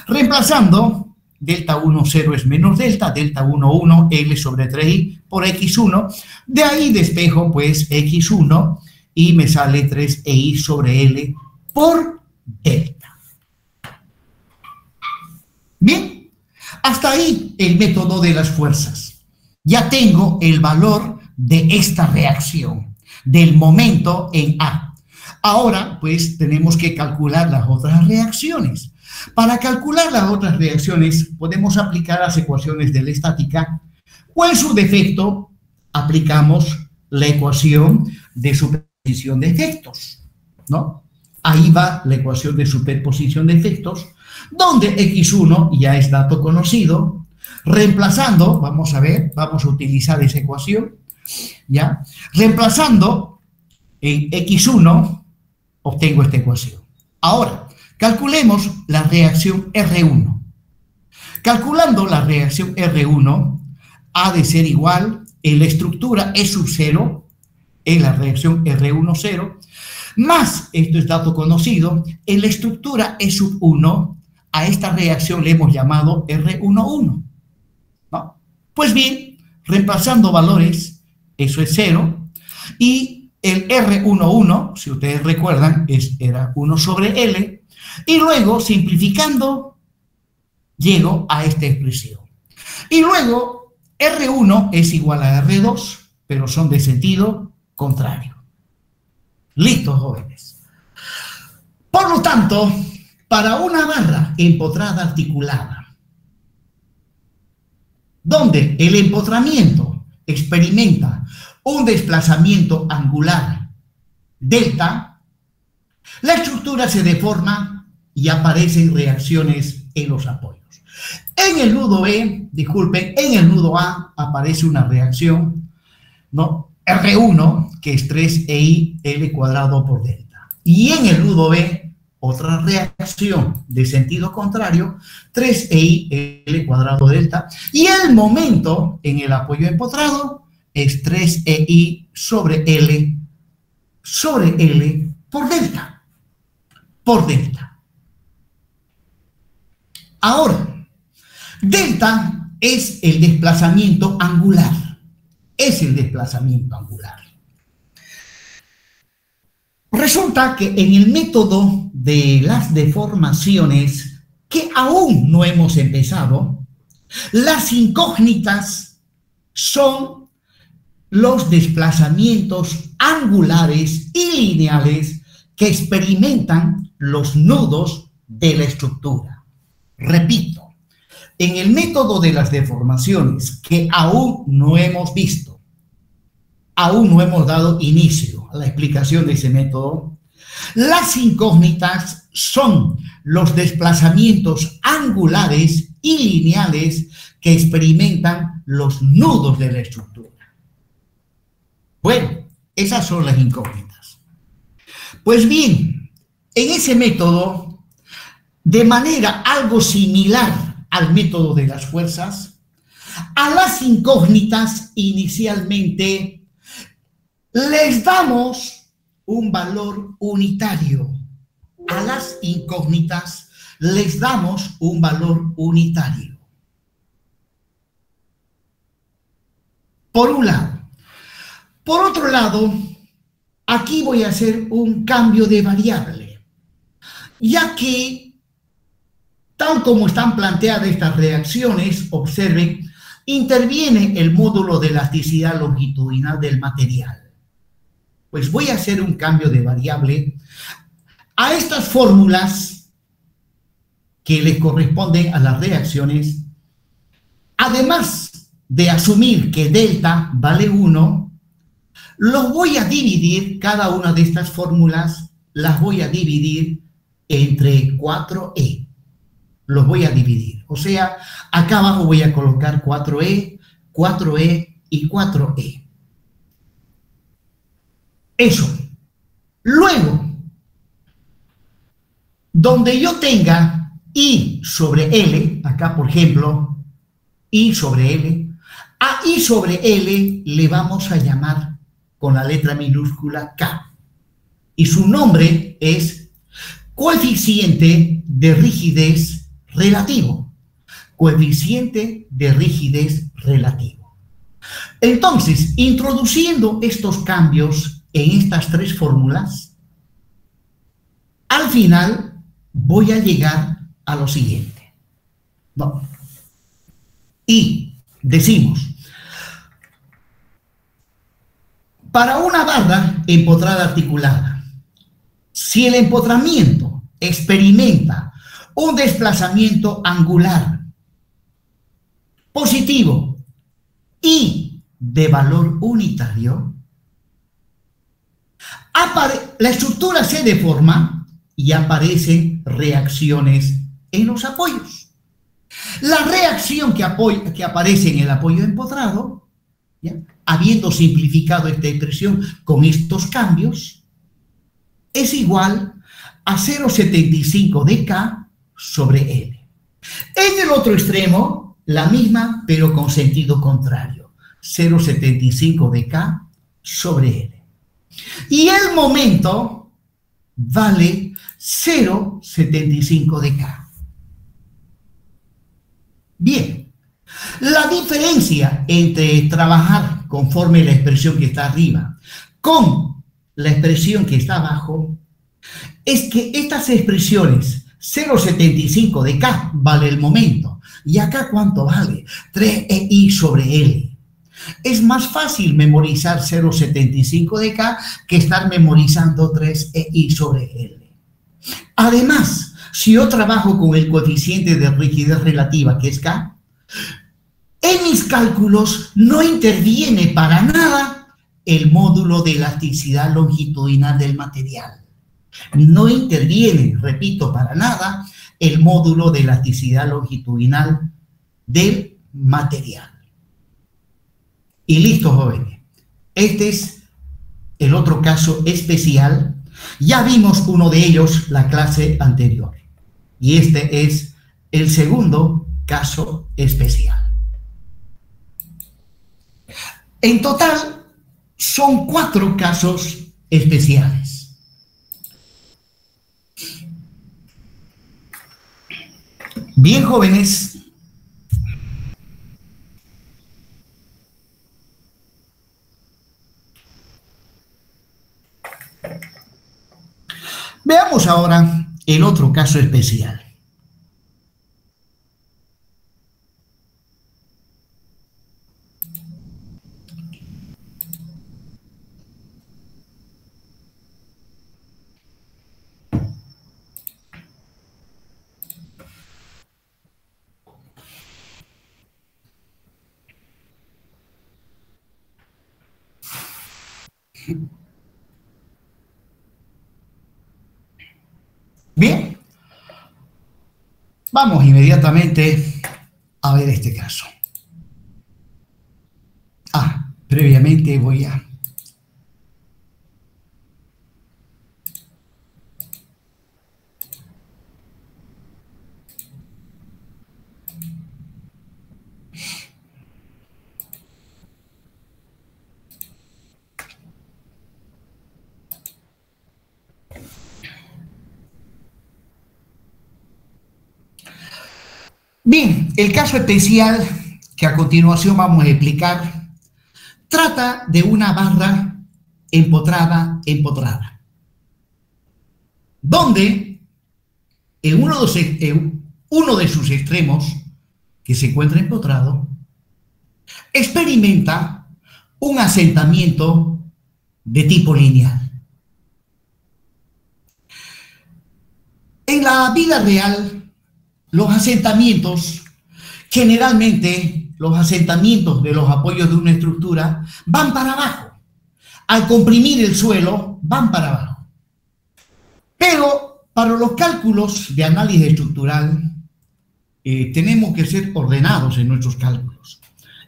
Reemplazando, delta 1, 0 es menos delta 1, 1, L sobre 3i por X1. De ahí despejo, pues, X1 y me sale 3i sobre L por delta. Bien, hasta ahí el método de las fuerzas. Ya tengo el valor de esta reacción, del momento en A. Ahora, pues, tenemos que calcular las otras reacciones. Para calcular las otras reacciones, podemos aplicar las ecuaciones de la estática o en su defecto, aplicamos la ecuación de superposición de efectos, ¿no? Ahí va la ecuación de superposición de efectos, donde X1 ya es dato conocido. Reemplazando, vamos a ver, vamos a utilizar esa ecuación, ¿ya? Reemplazando en X1, obtengo esta ecuación. Ahora, calculemos la reacción R1. Calculando la reacción R1, ha de ser igual en la estructura E sub 0, en la reacción R1, 0, más, esto es dato conocido, en la estructura E sub 1, a esta reacción le hemos llamado R1, 1. ¿No? Pues bien, reemplazando valores, eso es 0, y el R1, 1, si ustedes recuerdan, era 1 sobre L, y luego, simplificando, llego a esta expresión. Y luego, R1 es igual a R2, pero son de sentido contrario. Listo, jóvenes. Por lo tanto, para una barra empotrada articulada, donde el empotramiento experimenta un desplazamiento angular delta, la estructura se deforma y aparecen reacciones en los apoyos. En el nudo B, disculpen, en el nudo A aparece una reacción, ¿no? R1, que es 3i L cuadrado por delta. Y en el nudo B, otra reacción de sentido contrario, 3i L cuadrado delta. Y el momento en el apoyo empotrado es 3i sobre L por delta. Por delta. Ahora, delta es el desplazamiento angular. Es el desplazamiento angular. Resulta que en el método de las deformaciones, que aún no hemos empezado, las incógnitas son los desplazamientos angulares y lineales que experimentan los nudos de la estructura. Repito, en el método de las deformaciones, que aún no hemos visto, aún no hemos dado inicio a la explicación de ese método, las incógnitas son los desplazamientos angulares y lineales que experimentan los nudos de la estructura. Bueno, esas son las incógnitas. Pues bien, en ese método, de manera algo similar al método de las fuerzas, a las incógnitas inicialmente les damos un valor unitario. A las incógnitas les damos un valor unitario. Por un lado. Por otro lado, aquí voy a hacer un cambio de variable, ya que, tal como están planteadas estas reacciones, observen, interviene el módulo de elasticidad longitudinal del material. Pues voy a hacer un cambio de variable a estas fórmulas que le corresponden a las reacciones. Además de asumir que delta vale 1, los voy a dividir, cada una de estas fórmulas las voy a dividir entre 4e. Los voy a dividir. O sea, acá abajo voy a colocar 4e, 4e y 4e. Eso. Luego, donde yo tenga I sobre L, acá por ejemplo, I sobre L, a I sobre L le vamos a llamar con la letra minúscula K. Y su nombre es coeficiente de rigidez relativo. Coeficiente de rigidez relativo. Entonces, introduciendo estos cambios en estas tres fórmulas, al final voy a llegar a lo siguiente. No. Y decimos, para una barra empotrada articulada, si el empotramiento experimenta un desplazamiento angular positivo y de valor unitario, la estructura se deforma y aparecen reacciones en los apoyos. La reacción que aparece en el apoyo empotrado, ¿ya?, habiendo simplificado esta expresión con estos cambios, es igual a 0,75 de K sobre L. En el otro extremo, la misma, pero con sentido contrario, 0,75 de K sobre L. Y el momento vale 0,75 de K. Bien, la diferencia entre trabajar conforme la expresión que está arriba con la expresión que está abajo es que estas expresiones 0,75 de K vale el momento. ¿Y acá cuánto vale? 3EI sobre L. Es más fácil memorizar 0,75 de K que estar memorizando 3EI sobre L. Además, si yo trabajo con el coeficiente de rigidez relativa, que es K, en mis cálculos no interviene para nada el módulo de elasticidad longitudinal del material. No interviene, repito, para nada el módulo de elasticidad longitudinal del material. Y listo, jóvenes. Este es el otro caso especial. Ya vimos uno de ellos la clase anterior. Y este es el segundo caso especial. En total, son 4 casos especiales. Bien, jóvenes. Veamos ahora el otro caso especial. Bien, vamos inmediatamente a ver este caso. Previamente voy a... Bien, el caso especial que a continuación vamos a explicar trata de una barra empotrada, donde en uno de sus extremos, que se encuentra empotrado, experimenta un asentamiento de tipo lineal. En la vida real, los asentamientos, generalmente los asentamientos de los apoyos de una estructura van para abajo. Al comprimir el suelo, van para abajo. Pero para los cálculos de análisis estructural, tenemos que ser ordenados en nuestros cálculos.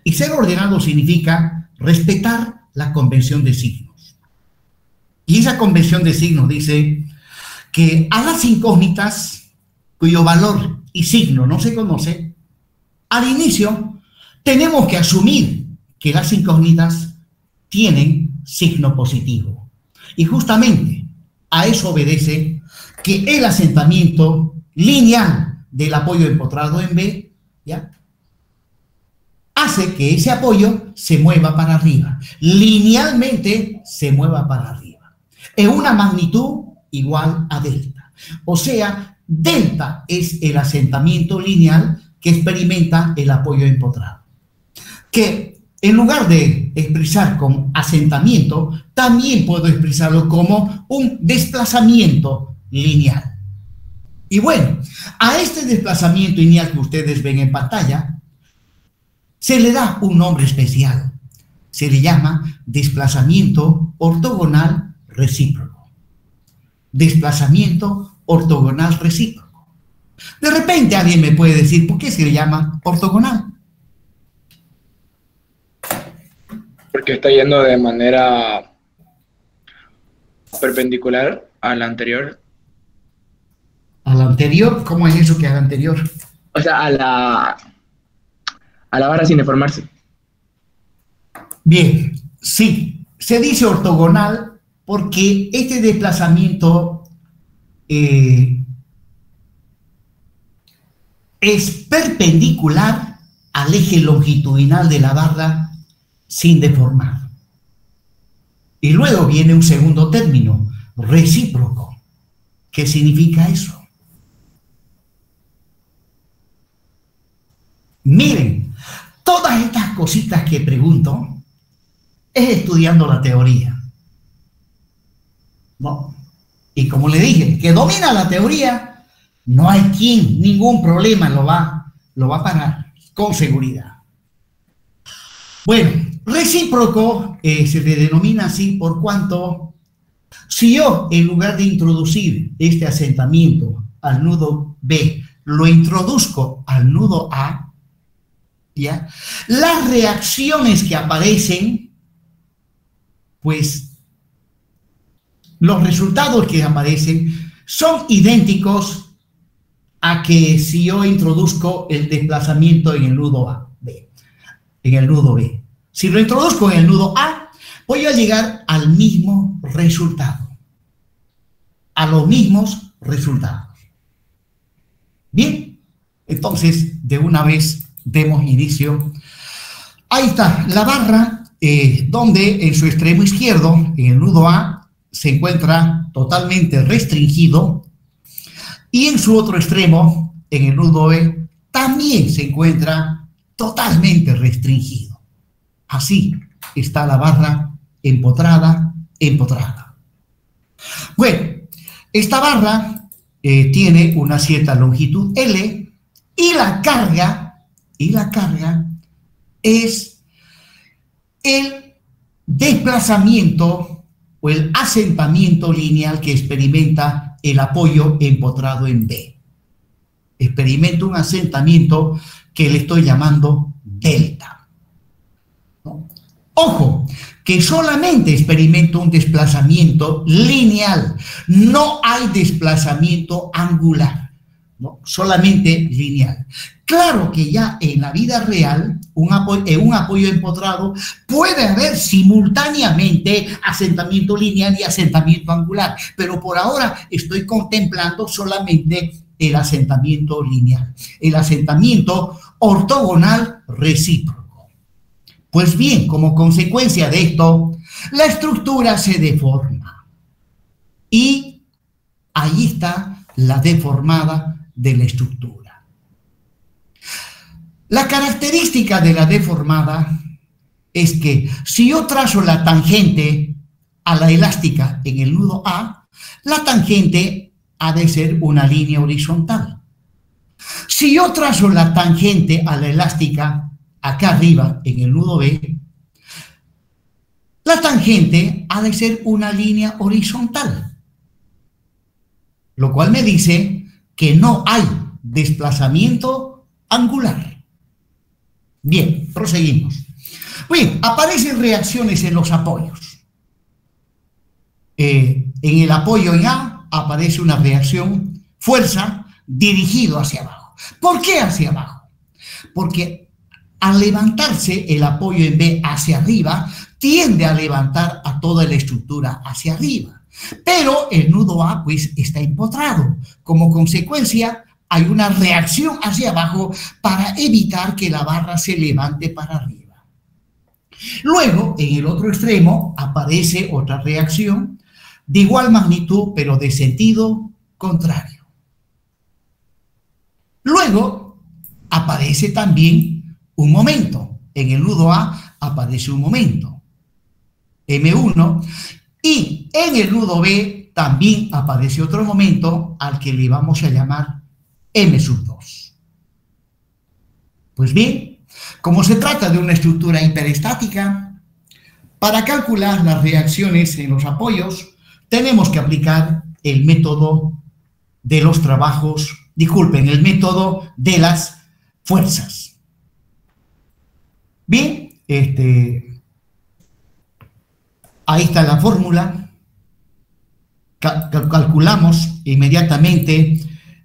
Y ser ordenado significa respetar la convención de signos. Y esa convención de signos dice que a las incógnitas, cuyo valor y signo no se conoce, al inicio tenemos que asumir que las incógnitas tienen signo positivo. Y justamente a eso obedece que el asentamiento lineal del apoyo empotrado en B, ¿ya?, hace que ese apoyo se mueva para arriba. Linealmente se mueva para arriba. En una magnitud igual a delta. O sea, delta es el asentamiento lineal que experimenta el apoyo empotrado. Que en lugar de expresar como asentamiento, también puedo expresarlo como un desplazamiento lineal. Y bueno, a este desplazamiento lineal que ustedes ven en pantalla, se le da un nombre especial. Se le llama desplazamiento ortogonal recíproco. Desplazamiento ortogonal recíproco. De repente alguien me puede decir, ¿por qué se le llama ortogonal? Porque está yendo de manera perpendicular a la anterior. ¿A la anterior? ¿Cómo es eso que a la anterior? O sea, a la barra sin deformarse. Bien, sí, se dice ortogonal porque este desplazamiento es perpendicular al eje longitudinal de la barra sin deformar. Y luego viene un segundo término, recíproco. ¿Qué significa eso? Miren, todas estas cositas que pregunto es estudiando la teoría, ¿no? Y como le dije, el que domina la teoría, no hay quien, ningún problema lo va a parar, con seguridad. Bueno, recíproco se le denomina así por cuanto, si yo en lugar de introducir este asentamiento al nudo B, lo introduzco al nudo A, ¿ya?, las reacciones que aparecen, pues los resultados que aparecen son idénticos a que si yo introduzco el desplazamiento en el nudo A, B, en el nudo B. Si lo introduzco en el nudo A, voy a llegar al mismo resultado, a los mismos resultados. Bien, Entonces, de una vez demos inicio. Ahí está la barra, donde en su extremo izquierdo, en el nudo A, se encuentra totalmente restringido, y en su otro extremo, en el nudo B, también se encuentra totalmente restringido. Así está la barra empotrada, empotrada. Bueno, esta barra tiene una cierta longitud L, y la carga es el desplazamiento o el asentamiento lineal que experimenta el apoyo empotrado en B. Experimenta un asentamiento que le estoy llamando delta, ¿no? Ojo, que solamente experimento un desplazamiento lineal, no hay desplazamiento angular, ¿no? Solamente lineal. Claro que ya en la vida real, en un apoyo empotrado, puede haber simultáneamente asentamiento lineal y asentamiento angular, pero por ahora estoy contemplando solamente el asentamiento lineal, el asentamiento ortogonal recíproco. Pues bien, como consecuencia de esto, la estructura se deforma. Y ahí está la deformada de la estructura. La característica de la deformada es que si yo trazo la tangente a la elástica en el nudo A, la tangente ha de ser una línea horizontal. Si yo trazo la tangente a la elástica acá arriba en el nudo B, la tangente ha de ser una línea horizontal, lo cual me dice que no hay desplazamiento angular. Bien, proseguimos. Bien, aparecen reacciones en los apoyos. En el apoyo en A aparece una reacción fuerza dirigido hacia abajo. ¿Por qué hacia abajo? Porque al levantarse el apoyo en B hacia arriba, tiende a levantar a toda la estructura hacia arriba. Pero el nudo A pues está empotrado. Como consecuencia, hay una reacción hacia abajo para evitar que la barra se levante para arriba. Luego, en el otro extremo, aparece otra reacción de igual magnitud, pero de sentido contrario. Luego, aparece también un momento. En el nudo A aparece un momento, M1, y en el nudo B también aparece otro momento al que le vamos a llamar M2. Pues bien, como se trata de una estructura hiperestática, para calcular las reacciones en los apoyos, tenemos que aplicar el método de los trabajos, disculpen, el método de las fuerzas. Bien, ahí está la fórmula. Calculamos inmediatamente.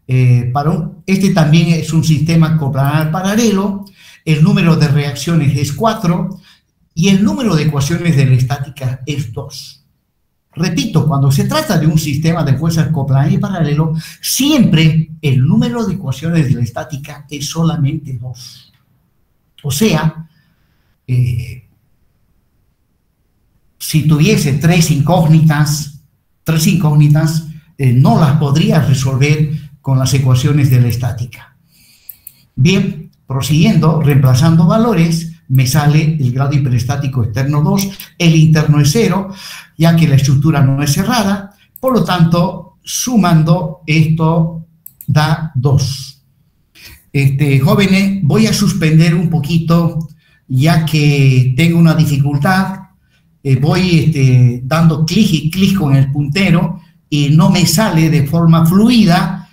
Este también es un sistema coplanar paralelo. El número de reacciones es 4 y el número de ecuaciones de la estática es 2. Repito, cuando se trata de un sistema de fuerzas coplanar y paralelo, siempre el número de ecuaciones de la estática es solamente 2. O sea, si tuviese tres incógnitas, no las podría resolver con las ecuaciones de la estática. Bien, prosiguiendo, reemplazando valores, me sale el grado hiperestático externo 2, el interno es 0, ya que la estructura no es cerrada, por lo tanto, sumando esto da 2. Jóvenes, voy a suspender un poquito, ya que tengo una dificultad, voy dando clic y clic con el puntero y no me sale de forma fluida,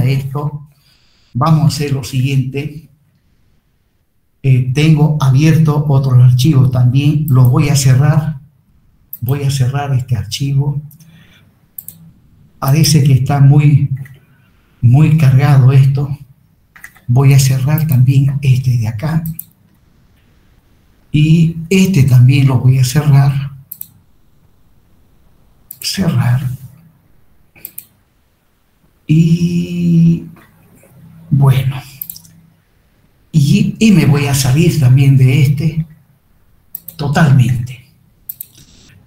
esto. Vamos a hacer lo siguiente. Tengo abierto otros archivos también, los voy a cerrar. Voy a cerrar este archivo. Parece que está muy cargado esto. Voy a cerrar también este de acá. Y este también lo voy a cerrar. Cerrar. Y bueno, y me voy a salir también de este totalmente.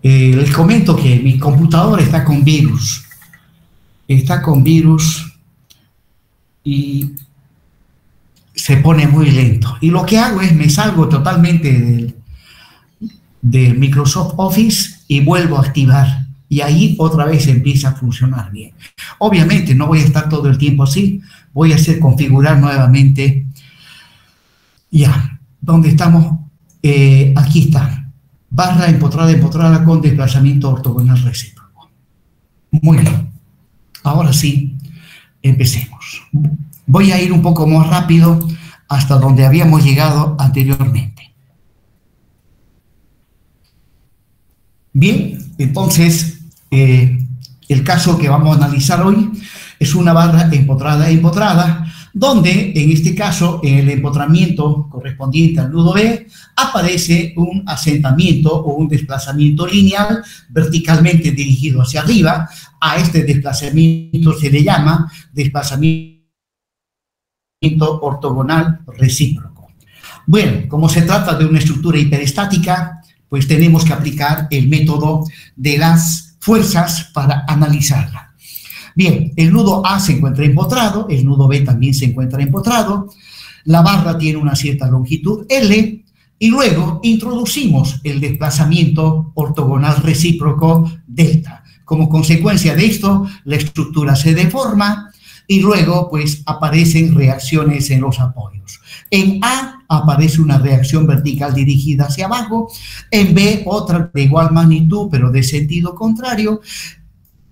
Les comento que mi computador está con virus. Está con virus y se pone muy lento. Y lo que hago es me salgo totalmente del Microsoft Office y vuelvo a activar. Y ahí otra vez empieza a funcionar bien. Obviamente no voy a estar todo el tiempo así. Voy a hacer configurar nuevamente. Ya, ¿dónde estamos? Aquí está. Barra empotrada con desplazamiento ortogonal recíproco. Muy bien. Ahora sí, empecemos. Voy a ir un poco más rápido hasta donde habíamos llegado anteriormente. Bien, entonces, el caso que vamos a analizar hoy es una barra empotrada, donde en este caso, en el empotramiento correspondiente al nudo B, aparece un asentamiento o un desplazamiento lineal verticalmente dirigido hacia arriba. A este desplazamiento se le llama desplazamiento ortogonal recíproco. Bueno, como se trata de una estructura hiperestática, pues tenemos que aplicar el método de las fuerzas para analizarla. Bien, el nudo A se encuentra empotrado, el nudo B también se encuentra empotrado, la barra tiene una cierta longitud L, y luego introducimos el desplazamiento ortogonal recíproco delta. Como consecuencia de esto, la estructura se deforma y luego pues aparecen reacciones en los apoyos. En A aparece una reacción vertical dirigida hacia abajo, en B otra de igual magnitud pero de sentido contrario.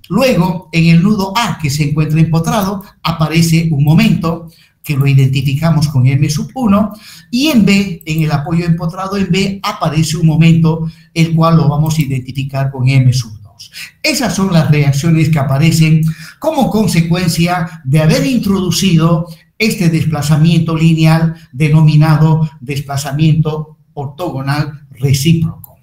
Luego, en el nudo A que se encuentra empotrado, aparece un momento que lo identificamos con M1, y en B, en el apoyo empotrado en B, aparece un momento el cual lo vamos a identificar con M2. Esas son las reacciones que aparecen como consecuencia de haber introducido este desplazamiento lineal denominado desplazamiento ortogonal recíproco.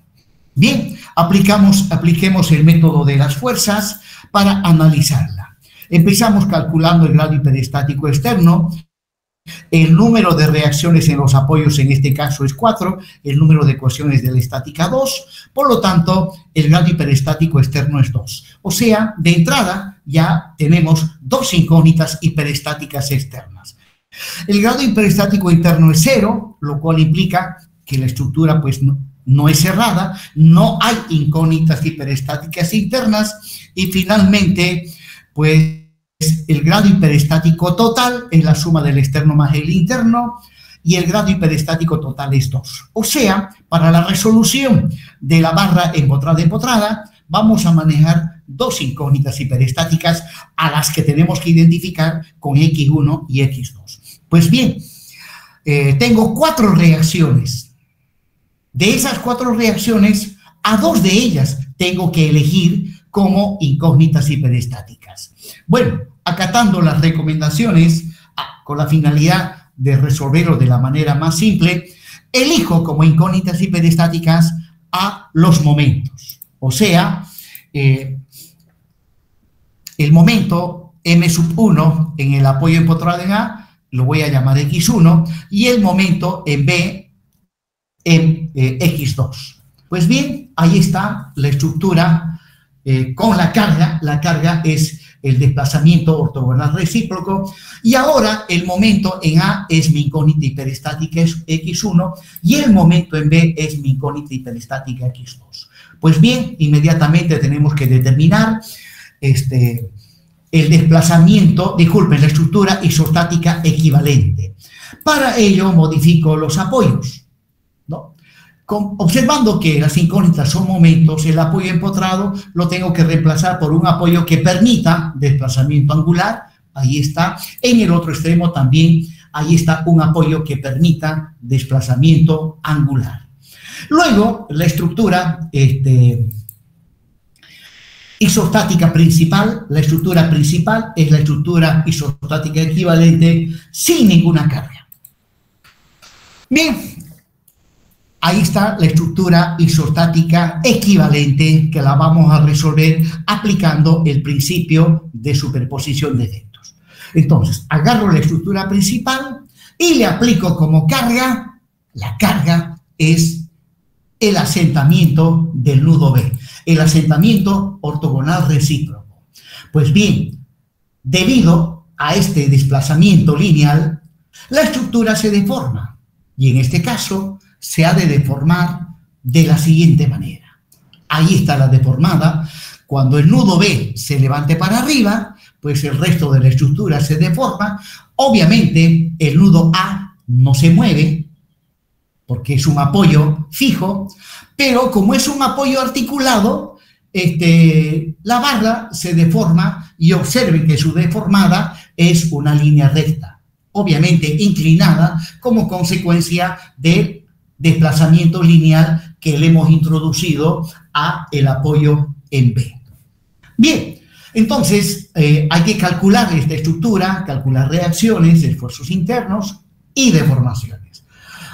Bien, apliquemos el método de las fuerzas para analizarla. Empezamos calculando el grado hiperestático externo. El número de reacciones en los apoyos en este caso es 4, el número de ecuaciones de la estática 2, por lo tanto el grado hiperestático externo es 2. O sea, de entrada ya tenemos dos incógnitas hiperestáticas externas. El grado hiperestático interno es 0, lo cual implica que la estructura pues no es cerrada, no hay incógnitas hiperestáticas internas, y finalmente pues el grado hiperestático total es la suma del externo más el interno, y el grado hiperestático total es 2. O sea, para la resolución de la barra empotrada, vamos a manejar dos incógnitas hiperestáticas a las que tenemos que identificar con X1 y X2. Pues bien, tengo 4 reacciones. De esas 4 reacciones, a 2 de ellas tengo que elegir como incógnitas hiperestáticas. Bueno, acatando las recomendaciones con la finalidad de resolverlo de la manera más simple, elijo como incógnitas hiperestáticas a los momentos. O sea, el momento M1 en el apoyo empotrado en A lo voy a llamar X1, y el momento en B en X2. Pues bien, ahí está la estructura con la carga. La carga es el desplazamiento ortogonal recíproco, y ahora el momento en A es mi incógnita hiperestática X1 y el momento en B es mi incógnita hiperestática X2. Pues bien, inmediatamente tenemos que determinar el desplazamiento, disculpen, la estructura isostática equivalente. Para ello modifico los apoyos, ¿no? Observando que las incógnitas son momentos, el apoyo empotrado lo tengo que reemplazar por un apoyo que permita desplazamiento angular. Ahí está. En el otro extremo también, ahí está un apoyo que permita desplazamiento angular. Luego, la estructura isostática principal, la estructura principal es la estructura isostática equivalente sin ninguna carga. Bien, ahí está la estructura isostática equivalente, que la vamos a resolver aplicando el principio de superposición de efectos. Entonces, agarro la estructura principal y le aplico como carga. La carga es el asentamiento del nudo B, el asentamiento ortogonal recíproco. Pues bien, debido a este desplazamiento lineal, la estructura se deforma y en este caso se ha de deformar de la siguiente manera. Ahí está la deformada. Cuando el nudo B se levante para arriba, pues el resto de la estructura se deforma. Obviamente el nudo A no se mueve porque es un apoyo fijo, pero como es un apoyo articulado, la barra se deforma y observen que su deformada es una línea recta, obviamente inclinada como consecuencia del desplazamiento lineal que le hemos introducido a el apoyo en B. Bien, entonces hay que calcular esta estructura, calcular reacciones, esfuerzos internos y deformaciones.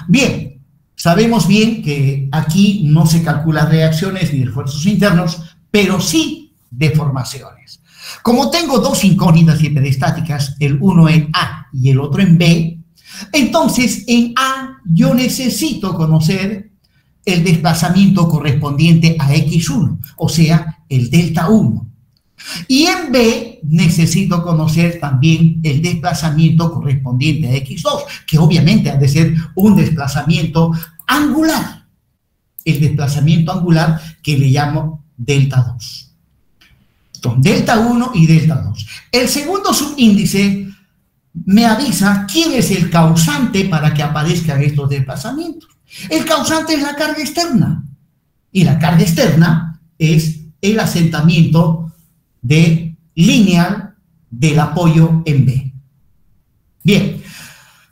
Bien, sabemos bien que aquí no se calculan reacciones ni esfuerzos internos, pero sí deformaciones. Como tengo dos incógnitas hiperestáticas, el uno en A y el otro en B, entonces en A yo necesito conocer el desplazamiento correspondiente a X1, o sea, el delta 1. Y en B necesito conocer también el desplazamiento correspondiente a X2, que obviamente ha de ser un desplazamiento angular. El desplazamiento angular que le llamo delta 2. Entonces, delta 1 y delta 2. El segundo subíndice me avisa quién es el causante para que aparezcan estos desplazamientos. El causante es la carga externa. Y la carga externa es el asentamiento lineal del apoyo en B. Bien,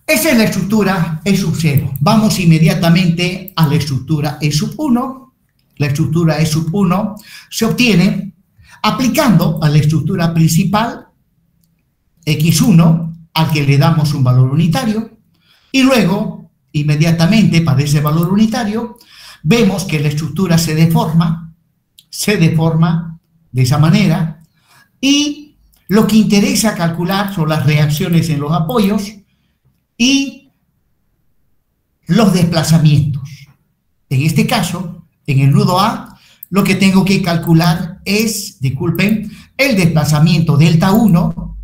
esa es la estructura E sub 0. Vamos inmediatamente a la estructura E sub 1. La estructura E sub 1 se obtiene aplicando a la estructura principal X1, al que le damos un valor unitario, y luego, inmediatamente para ese valor unitario, vemos que la estructura se deforma de esa manera, y lo que interesa calcular son las reacciones en los apoyos y los desplazamientos. En este caso, en el nudo A, lo que tengo que calcular es, disculpen, el desplazamiento delta 1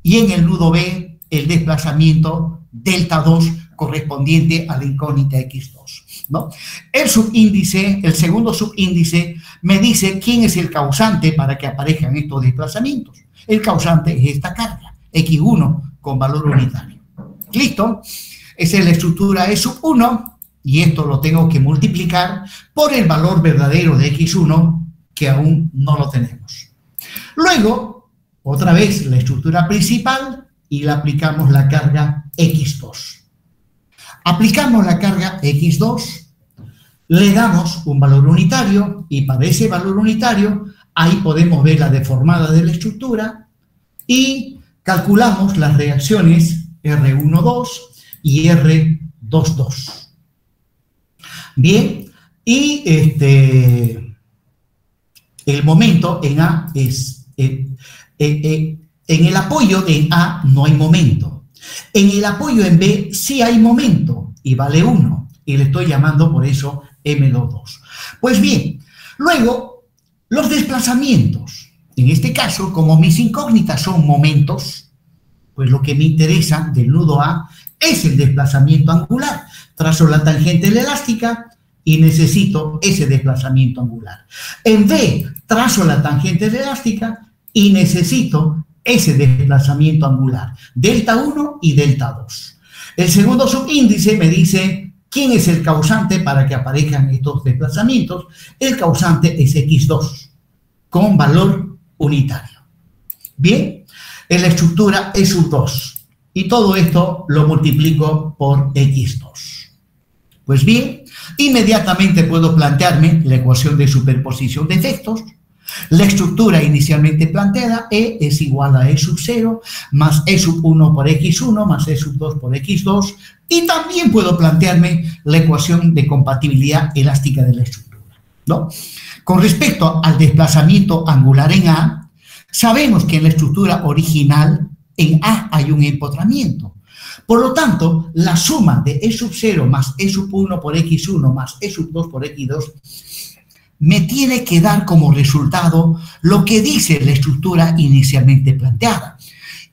y en el nudo B el desplazamiento delta 2 correspondiente a la incógnita X2, ¿no? El subíndice, el segundo subíndice, me dice quién es el causante para que aparezcan estos desplazamientos. El causante es esta carga, X1 con valor unitario. ¿Listo? Esa es la estructura E sub 1 y esto lo tengo que multiplicar por el valor verdadero de X1 que aún no lo tenemos. Luego, otra vez la estructura principal y le aplicamos la carga X2. Aplicamos la carga X2, le damos un valor unitario y para ese valor unitario ahí podemos ver la deformada de la estructura y calculamos las reacciones R12 y R22. Bien, y el momento en A es, en el apoyo en A no hay momento. En el apoyo en B sí hay momento y vale 1 y le estoy llamando por eso M22. Pues bien, luego los desplazamientos. En este caso, como mis incógnitas son momentos, pues lo que me interesa del nudo A es el desplazamiento angular. Trazo la tangente de la elástica y necesito ese desplazamiento angular. En B trazo la tangente de la elástica y necesito ese desplazamiento angular, delta 1 y delta 2. El segundo subíndice me dice quién es el causante para que aparezcan estos desplazamientos. El causante es X2, con valor unitario. Bien, en la estructura E sub 2. Y todo esto lo multiplico por X2. Pues bien, inmediatamente puedo plantearme la ecuación de superposición de efectos. La estructura inicialmente planteada, E es igual a E sub 0 más E sub 1 por X1 más E sub 2 por X2 y también puedo plantearme la ecuación de compatibilidad elástica de la estructura, ¿no? Con respecto al desplazamiento angular en A, sabemos que en la estructura original En A hay un empotramiento. Por lo tanto, la suma de E sub 0 más E sub 1 por X1 más E sub 2 por X2 me tiene que dar como resultado lo que dice la estructura inicialmente planteada.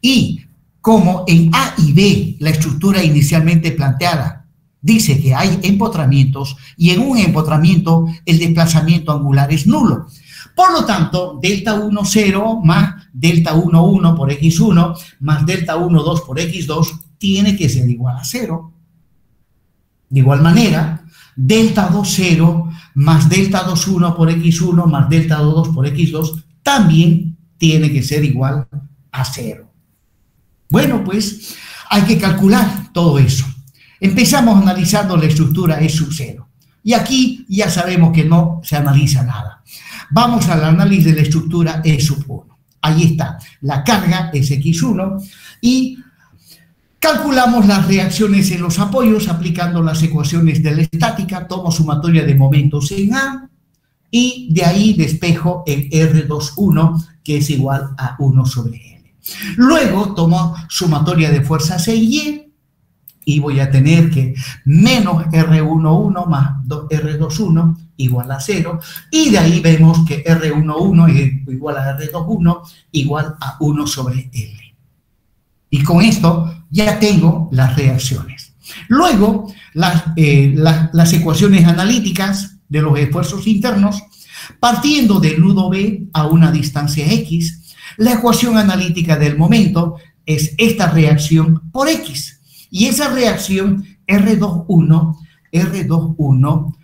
Y como en A y B la estructura inicialmente planteada dice que hay empotramientos y en un empotramiento el desplazamiento angular es nulo. Por lo tanto, delta 1, 0 más delta 1, 1 por X1 más delta 1, 2 por X2 tiene que ser igual a 0. De igual manera, delta 2, 0 más delta 2, 1 por X1 más delta 2 por X2 también tiene que ser igual a 0. Bueno, pues hay que calcular todo eso. Empezamos analizando la estructura E sub 0. Y aquí ya sabemos que no se analiza nada. Vamos al análisis de la estructura E sub 1. Ahí está, la carga es X1 y calculamos las reacciones en los apoyos aplicando las ecuaciones de la estática, tomo sumatoria de momentos en A y de ahí despejo el R21 que es igual a 1 sobre L. Luego tomo sumatoria de fuerzas E y Y voy a tener que menos R11 más R21 igual a 0. Y de ahí vemos que R11 es igual a R21 igual a 1 sobre L. Y con esto ya tengo las reacciones. Luego, las ecuaciones analíticas de los esfuerzos internos, partiendo del nudo B a una distancia X, la ecuación analítica del momento es esta reacción por X. Y esa reacción R21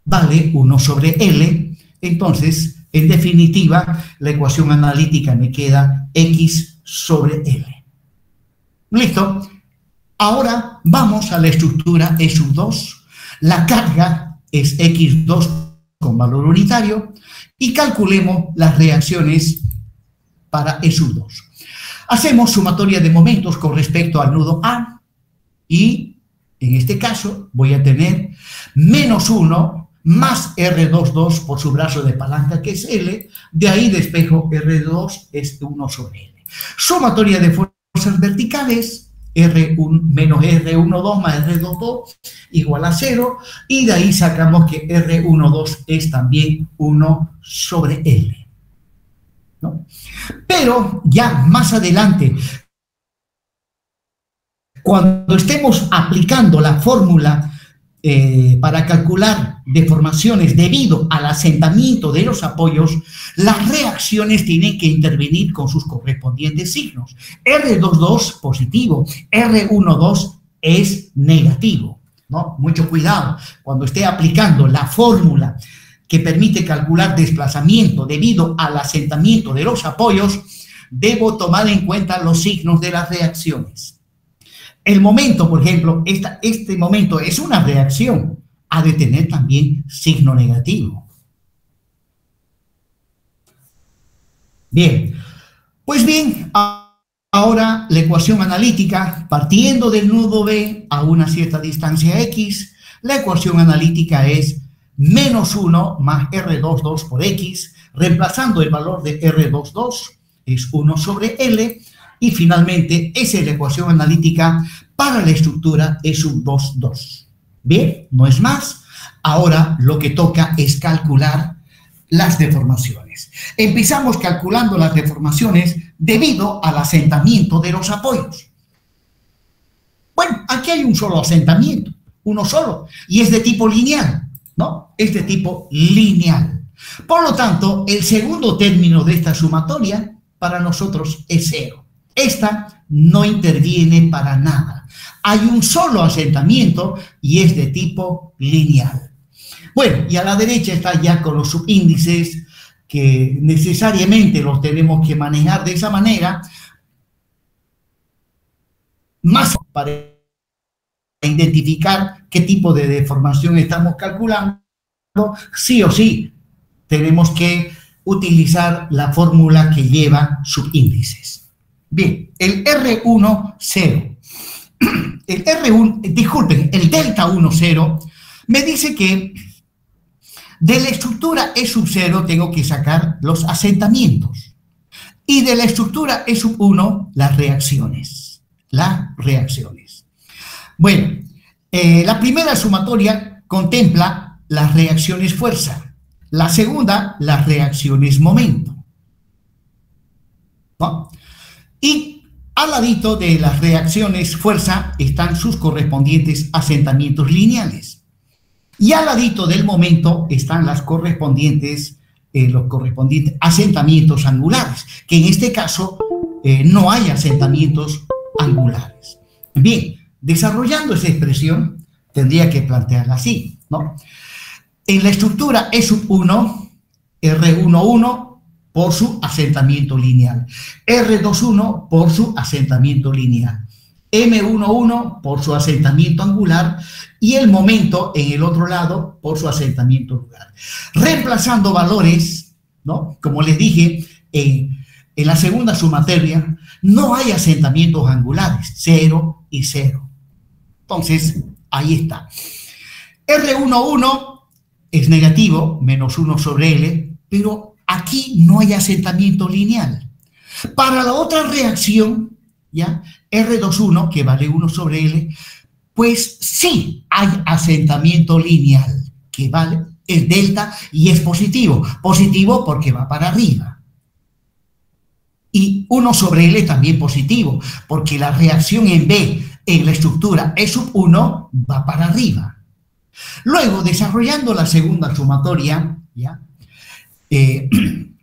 vale 1 sobre L. Entonces, en definitiva, la ecuación analítica me queda X sobre L. ¿Listo? Ahora vamos a la estructura E sub 2. La carga es X2 con valor unitario y calculemos las reacciones para E sub 2. Hacemos sumatoria de momentos con respecto al nudo A. Y en este caso voy a tener menos 1 más R22 por su brazo de palanca que es L, de ahí despejo R2 es 1 sobre L. Sumatoria de fuerzas verticales, R1 menos R12 más R22 igual a 0, y de ahí sacamos que R12 es también 1 sobre L. ¿No? Pero ya más adelante, cuando estemos aplicando la fórmula para calcular deformaciones debido al asentamiento de los apoyos, las reacciones tienen que intervenir con sus correspondientes signos. R22 positivo, R12 es negativo, ¿no? Mucho cuidado, cuando esté aplicando la fórmula que permite calcular desplazamiento debido al asentamiento de los apoyos, debo tomar en cuenta los signos de las reacciones. El momento, por ejemplo, este momento es una reacción, ha de tener también signo negativo. Bien, pues bien, ahora la ecuación analítica, partiendo del nudo B a una cierta distancia X, la ecuación analítica es menos 1 más R22 por X, reemplazando el valor de R22, es 1 sobre L, y finalmente, esa es la ecuación analítica para la estructura E sub 2. Bien, no es más. Ahora lo que toca es calcular las deformaciones. Empezamos calculando las deformaciones debido al asentamiento de los apoyos. Bueno, aquí hay un solo asentamiento, uno solo, y es de tipo lineal, ¿no? Es de tipo lineal. Por lo tanto, el segundo término de esta sumatoria para nosotros es 0. Esta no interviene para nada. Hay un solo asentamiento y es de tipo lineal. Bueno, y a la derecha está ya con los subíndices que necesariamente los tenemos que manejar de esa manera, más para identificar qué tipo de deformación estamos calculando. Sí o sí, tenemos que utilizar la fórmula que lleva subíndices. Bien, el R10, el delta 10 me dice que de la estructura E sub 0 tengo que sacar los asentamientos. Y de la estructura E sub 1, las reacciones. Las reacciones. Bueno, la primera sumatoria contempla las reacciones fuerza. La segunda, las reacciones momento. ¿No? Y al ladito de las reacciones fuerza están sus correspondientes asentamientos lineales. Y al ladito del momento están los correspondientes asentamientos angulares, que en este caso no hay asentamientos angulares. Bien, desarrollando esa expresión, tendría que plantearla así, ¿no? En la estructura E sub 1, R11 por su asentamiento lineal, R21 por su asentamiento lineal, M11 por su asentamiento angular y el momento en el otro lado por su asentamiento angular. Reemplazando valores, ¿no? Como les dije, en la segunda sumatoria no hay asentamientos angulares, 0 y 0. Entonces, ahí está. R11 es negativo, menos 1 sobre L, pero aquí no hay asentamiento lineal. Para la otra reacción, ¿ya? R21, que vale 1 sobre L, pues sí hay asentamiento lineal, que vale, es delta y es positivo. Positivo porque va para arriba. Y 1 sobre L también positivo, porque la reacción en B en la estructura E sub 1 va para arriba. Luego, desarrollando la segunda sumatoria, ¿ya? En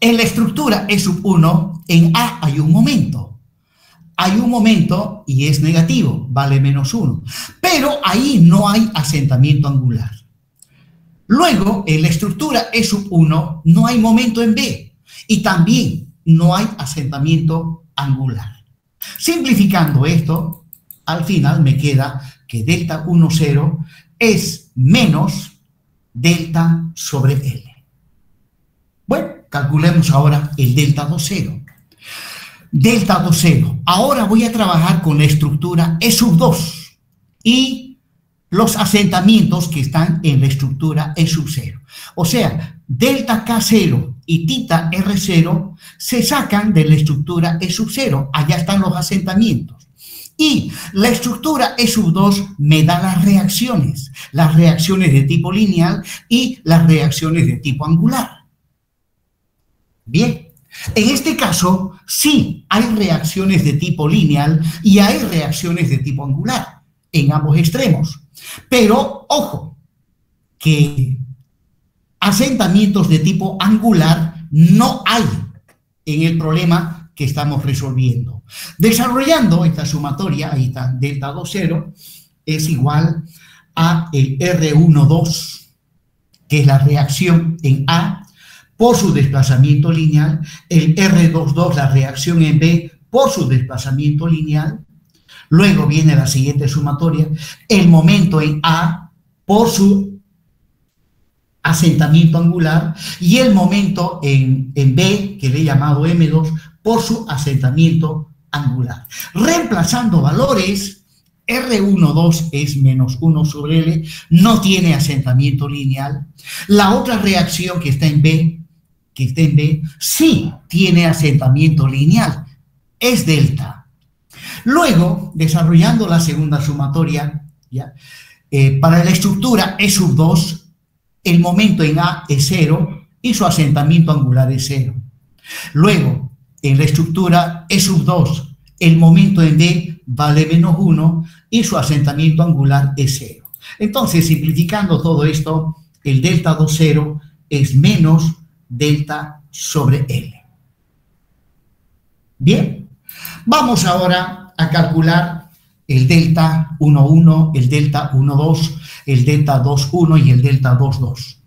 la estructura E sub 1, en A hay un momento. Hay un momento y es negativo, vale menos 1. Pero ahí no hay asentamiento angular. Luego, en la estructura E sub 1, no hay momento en B. Y también no hay asentamiento angular. Simplificando esto, al final me queda que delta 1, 0 es menos delta sobre L. Bueno, calculemos ahora el delta 2, 0. Delta 2, 0. Ahora voy a trabajar con la estructura E sub 2 y los asentamientos que están en la estructura E sub 0. O sea, delta K0 y tita R0 se sacan de la estructura E sub 0. Allá están los asentamientos. Y la estructura E sub 2 me da las reacciones de tipo lineal y las reacciones de tipo angular. Bien, en este caso sí hay reacciones de tipo lineal y hay reacciones de tipo angular en ambos extremos. Pero, ojo, que asentamientos de tipo angular no hay en el problema que estamos resolviendo. Desarrollando esta sumatoria, ahí está, delta 2, 0, es igual a el R12, que es la reacción en A por su desplazamiento lineal, el R22, la reacción en B por su desplazamiento lineal. Luego viene la siguiente sumatoria, el momento en A por su asentamiento angular y el momento en B, que le he llamado M2, por su asentamiento angular. Reemplazando valores, R12 es menos 1 sobre L, no tiene asentamiento lineal. La otra reacción que está en B, sí tiene asentamiento lineal, es delta. Luego, desarrollando la segunda sumatoria, ¿ya? Para la estructura E sub 2, el momento en A es 0 y su asentamiento angular es 0. Luego, en la estructura E sub 2, el momento en B vale menos 1 y su asentamiento angular es 0. Entonces, simplificando todo esto, el delta 2, 0 es menos delta sobre L. Bien, vamos ahora a calcular el delta 1, 1, el delta 1, 2, el delta 2, 1 y el delta 2, 2.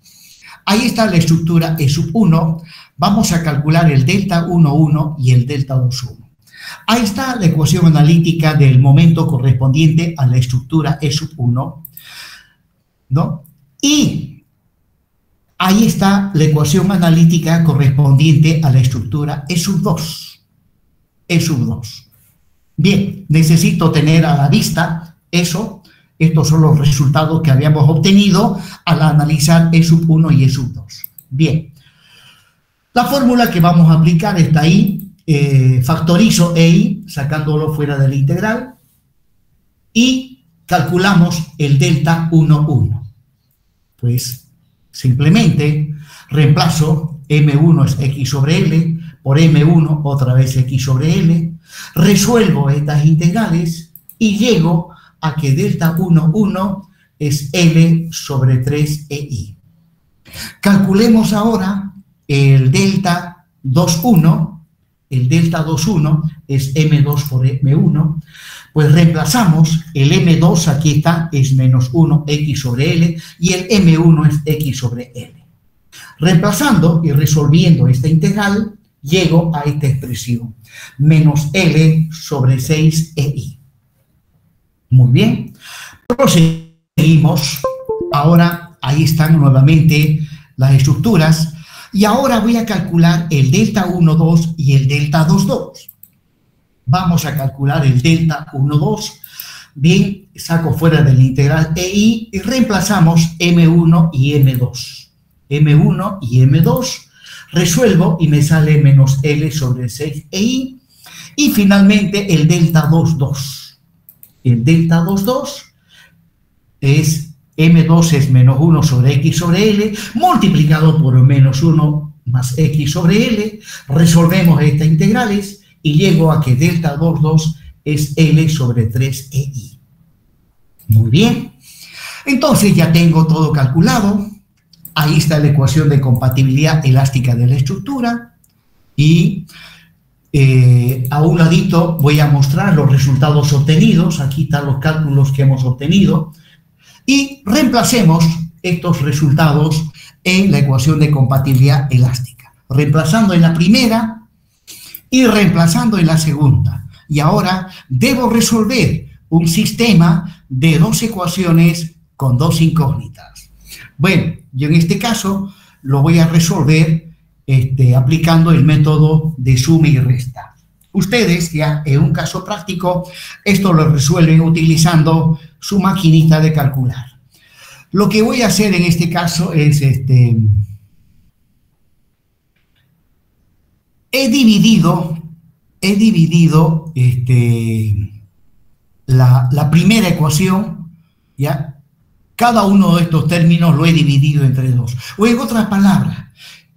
Ahí está la estructura E sub 1. Vamos a calcular el delta 1, 1 y el delta 2, 1. Ahí está la ecuación analítica del momento correspondiente a la estructura E sub 1, ¿no? Y ahí está la ecuación analítica correspondiente a la estructura E sub 2. E sub 2. Bien, necesito tener a la vista eso. Estos son los resultados que habíamos obtenido al analizar E sub 1 y E sub 2. Bien. La fórmula que vamos a aplicar está ahí. Factorizo EI sacándolo fuera de la integral y calculamos el delta 1, 1. Pues simplemente reemplazo M1 es X sobre L por M1 otra vez X sobre L, resuelvo estas integrales y llego a que delta 1, 1 es L sobre 3EI. Calculemos ahora el delta 2, 1. El delta 2, 1 es M2 por M1, pues reemplazamos el M2, aquí está, es menos 1 X sobre L, y el M1 es X sobre L. Reemplazando y resolviendo esta integral, llego a esta expresión, menos L sobre 6EI. Muy bien, proseguimos. Ahora, ahí están nuevamente las estructuras. Y ahora voy a calcular el delta 1, 2 y el delta 2, 2. Vamos a calcular el delta 1, 2. Bien, saco fuera de la integral EI y reemplazamos M1 y M2. M1 y M2, resuelvo y me sale menos L sobre 6EI. Y finalmente el delta 2, 2. El delta 2, 2 es M2 es menos 1 sobre X sobre L, multiplicado por menos 1 más X sobre L, resolvemos estas integrales y llego a que delta 2, 2 es L sobre 3EI. Muy bien. Entonces ya tengo todo calculado. Ahí está la ecuación de compatibilidad elástica de la estructura. Y a un ladito voy a mostrar los resultados obtenidos. Aquí están los cálculos que hemos obtenido. Y reemplacemos estos resultados en la ecuación de compatibilidad elástica. Reemplazando en la primera y reemplazando en la segunda. Y ahora debo resolver un sistema de dos ecuaciones con dos incógnitas. Bueno, yo en este caso lo voy a resolver aplicando el método de suma y resta. Ustedes ya en un caso práctico esto lo resuelven utilizando su maquinita de calcular. Lo que voy a hacer en este caso es he dividido la primera ecuación, ¿ya? Cada uno de estos términos lo he dividido entre dos. O en otras palabras,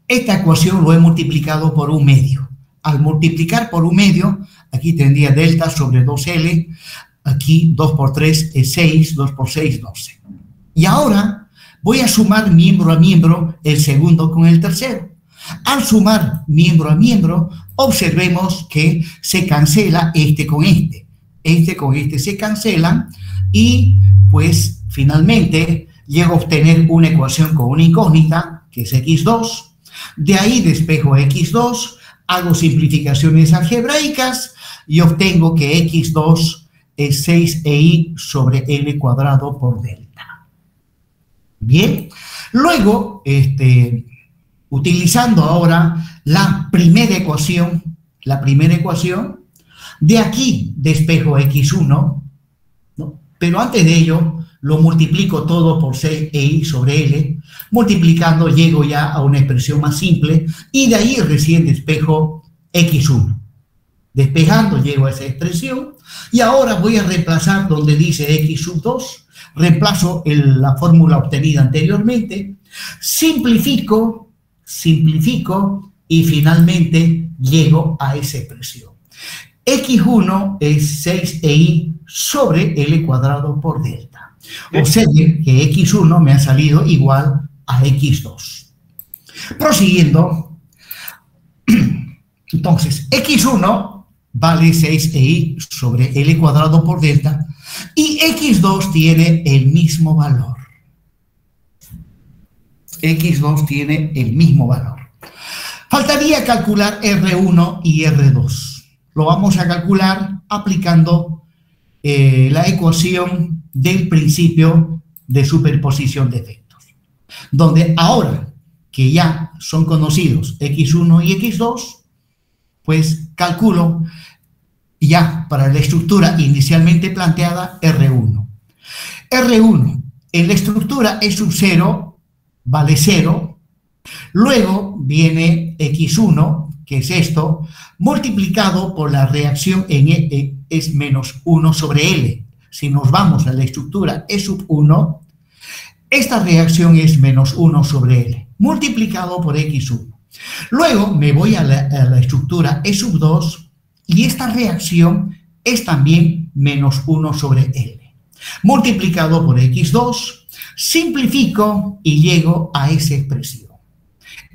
esta ecuación lo he multiplicado por un medio. Al multiplicar por un medio, aquí tendría delta sobre 2L, aquí 2 por 3 es 6, 2 por 6, 12. Y ahora voy a sumar miembro a miembro el segundo con el tercero. Al sumar miembro a miembro, observemos que se cancela este con este. Este con este se cancelan y pues finalmente llego a obtener una ecuación con una incógnita que es x2. De ahí despejo x2, hago simplificaciones algebraicas y obtengo que x2 es 6EI sobre L cuadrado por delta. Bien, luego, utilizando ahora la primera ecuación, de aquí despejo x1, ¿no? Pero antes de ello lo multiplico todo por 6EI sobre L, multiplicando llego ya a una expresión más simple y de ahí recién despejo x1. Despejando llego a esa expresión y ahora voy a reemplazar donde dice x sub 2, reemplazo la fórmula obtenida anteriormente, simplifico y finalmente llego a esa expresión. x1 es 6EI sobre L cuadrado por delta. Observen que x1 me ha salido igual a x2. Prosiguiendo, entonces x1 vale 6EI sobre L cuadrado por delta y x2 tiene el mismo valor. x2 tiene el mismo valor. Faltaría calcular R1 y R2. Lo vamos a calcular aplicando la ecuación del principio de superposición de efectos, donde ahora que ya son conocidos x1 y x2, pues calculo ya para la estructura inicialmente planteada R1. R1 en la estructura E sub 0 vale 0 Luego viene x1, que es esto, multiplicado por la reacción en es menos 1 sobre L. Si nos vamos a la estructura E sub 1, esta reacción es menos 1 sobre L, multiplicado por x1. Luego me voy a la estructura E sub 2 y esta reacción es también menos 1 sobre L, multiplicado por x2, simplifico y llego a esa expresión.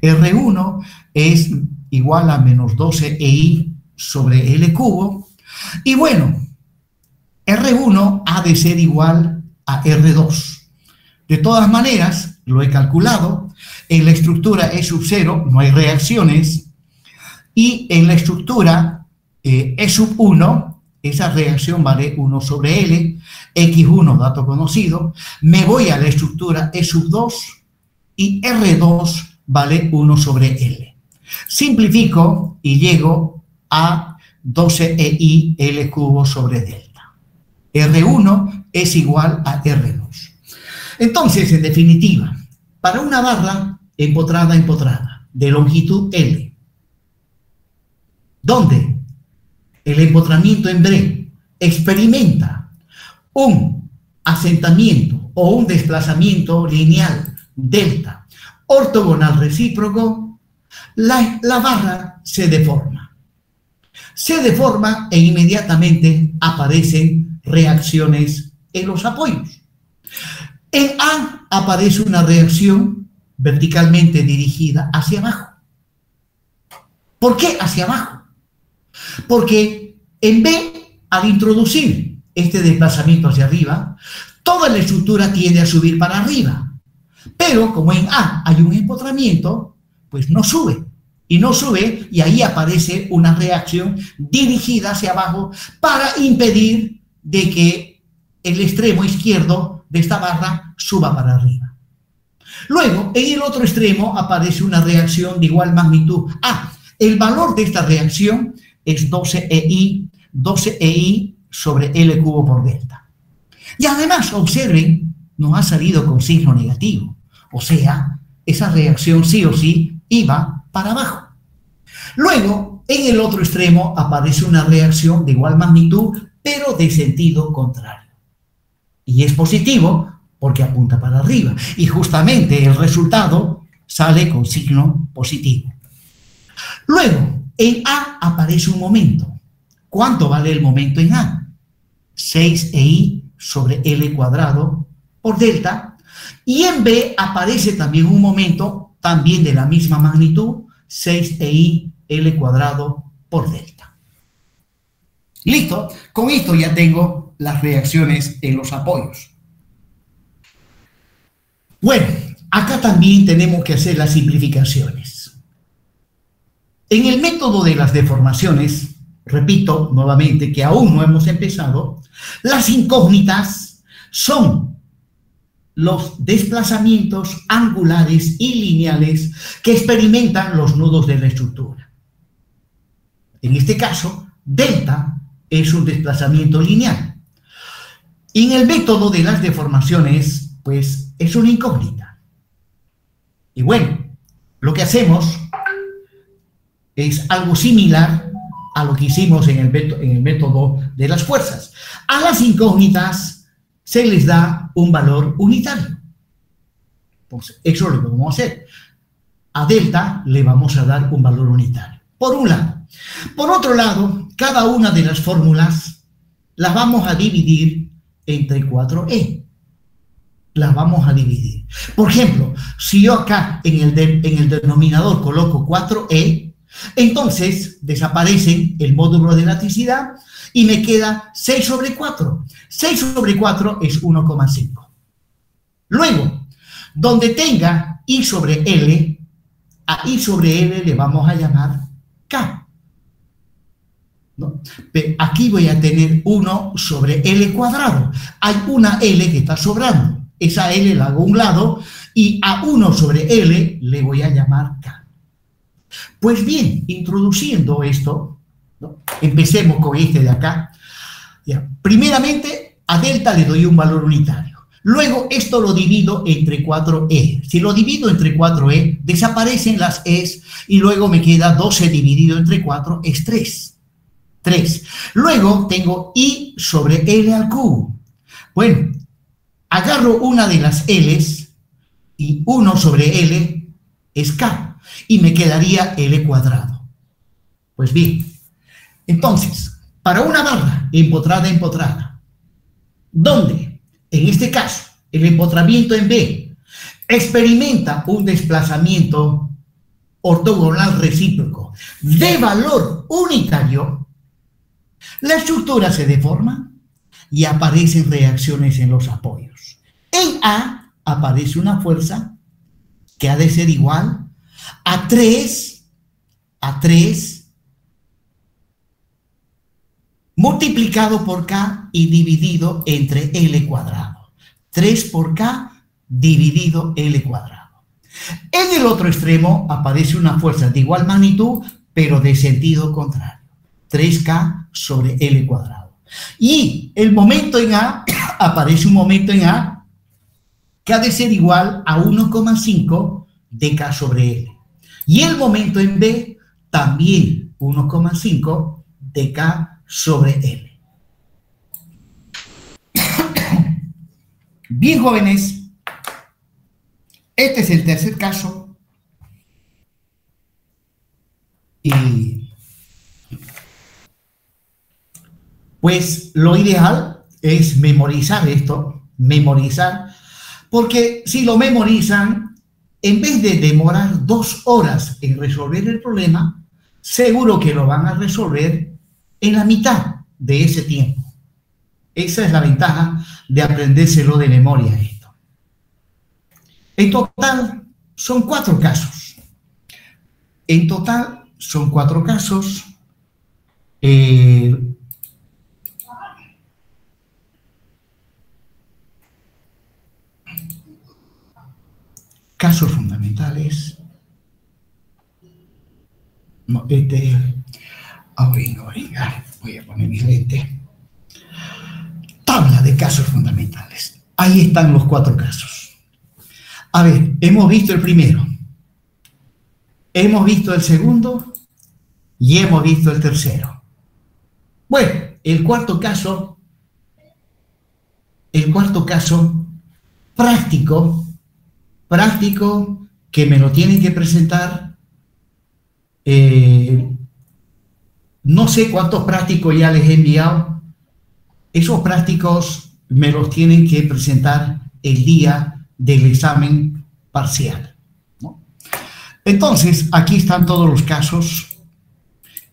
R1 es igual a menos 12EI sobre L cubo. Y bueno, R1 ha de ser igual a R2. De todas maneras, lo he calculado. En la estructura E sub 0 no hay reacciones. Y en la estructura E sub 1, esa reacción vale 1 sobre L. X1, dato conocido. Me voy a la estructura E sub 2 y R2 vale 1 sobre L. Simplifico y llego a 12EI L cubo sobre delta. R1 es igual a R2. Entonces, en definitiva, para una barra empotrada de longitud L, donde el empotramiento en Bray experimenta un asentamiento o un desplazamiento lineal delta ortogonal recíproco, la barra se deforma. Se deforma e inmediatamente aparecen reacciones en los apoyos. En A aparece una reacción verticalmente dirigida hacia abajo. ¿Por qué hacia abajo? Porque en B, al introducir este desplazamiento hacia arriba, toda la estructura tiende a subir para arriba. Pero como en A hay un empotramiento, pues no sube. Y no sube, y ahí aparece una reacción dirigida hacia abajo para impedir de que el extremo izquierdo de esta barra suba para arriba. Luego, en el otro extremo aparece una reacción de igual magnitud. El valor de esta reacción es 12EI sobre L cubo por delta. Y además, observen, nos ha salido con signo negativo. O sea, esa reacción sí o sí iba para abajo. Luego, en el otro extremo aparece una reacción de igual magnitud, pero de sentido contrario. Y es positivo porque apunta para arriba. Y justamente el resultado sale con signo positivo. Luego, en A aparece un momento. ¿Cuánto vale el momento en A? 6EI sobre L cuadrado por delta. Y en B aparece también un momento, también de la misma magnitud, 6EI L cuadrado por delta. Listo, con esto ya tengo las reacciones en los apoyos. Bueno, acá también tenemos que hacer las simplificaciones. En el método de las deformaciones, repito nuevamente que aún no hemos empezado, las incógnitas son los desplazamientos angulares y lineales que experimentan los nudos de la estructura. En este caso, delta es un desplazamiento lineal. Y en el método de las deformaciones, pues es una incógnita. Y bueno, lo que hacemos es algo similar a lo que hicimos en el método de las fuerzas. A las incógnitas se les da un valor unitario. Pues eso es lo que vamos a hacer. A delta le vamos a dar un valor unitario, por un lado. Por otro lado, cada una de las fórmulas las vamos a dividir entre 4e. Las vamos a dividir. Por ejemplo, si yo acá en el denominador coloco 4e, entonces desaparecen el módulo de elasticidad y me queda 6 sobre 4. 6 sobre 4 es 1,5. Luego, donde tenga I sobre L, a I sobre L le vamos a llamar K. ¿No? Aquí voy a tener 1 sobre L cuadrado. Hay una L que está sobrando. Esa L la hago a un lado y a 1 sobre L le voy a llamar K. Pues bien, introduciendo esto, ¿no? Empecemos con este de acá. Ya. Primeramente, a delta le doy un valor unitario. Luego esto lo divido entre 4e. Si lo divido entre 4e, desaparecen las e's y luego me queda 12 dividido entre 4 es 3. 3. Luego tengo i sobre l al cubo. Bueno, agarro una de las l's y 1 sobre l es k y me quedaría l cuadrado. Pues bien, entonces, para una barra empotrada, donde en este caso el empotramiento en B experimenta un desplazamiento ortogonal recíproco de valor unitario, la estructura se deforma y aparecen reacciones en los apoyos. En A aparece una fuerza que ha de ser igual a 3 multiplicado por K y dividido entre L cuadrado. 3 por K dividido L cuadrado. En el otro extremo aparece una fuerza de igual magnitud, pero de sentido contrario. 3K sobre L cuadrado. Y el momento en A, aparece un momento en A que ha de ser igual a 1,5 de K sobre L. Y el momento en B, también 1,5 de K sobre L. Bien, jóvenes, este es el tercer caso y pues lo ideal es memorizar esto, porque si lo memorizan, en vez de demorar 2 horas en resolver el problema, seguro que lo van a resolver en la mitad de ese tiempo. Esa es la ventaja de aprendérselo de memoria esto. En total son 4 casos. Casos fundamentales. No, venga, voy a poner mis lentes. Tabla de casos fundamentales. Ahí están los 4 casos. A ver, hemos visto el primero, hemos visto el segundo y hemos visto el tercero. Bueno, el cuarto caso práctico que me lo tienen que presentar. No sé cuántos prácticos ya les he enviado. Esos prácticos me los tienen que presentar el día del examen parcial, ¿no? Entonces, aquí están todos los casos.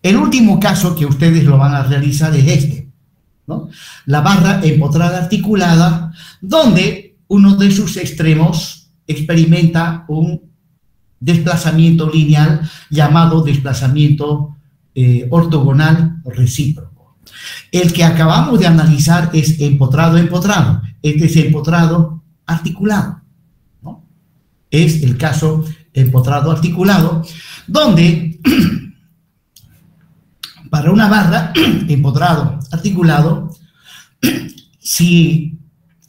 El último caso que ustedes lo van a realizar es este, ¿no? La barra empotrada articulada, donde uno de sus extremos experimenta un desplazamiento lineal llamado desplazamiento ortogonal recíproco. El que acabamos de analizar es empotrado. Este es empotrado articulado, ¿no? Es el caso empotrado articulado, donde para una barra empotrado articulado, si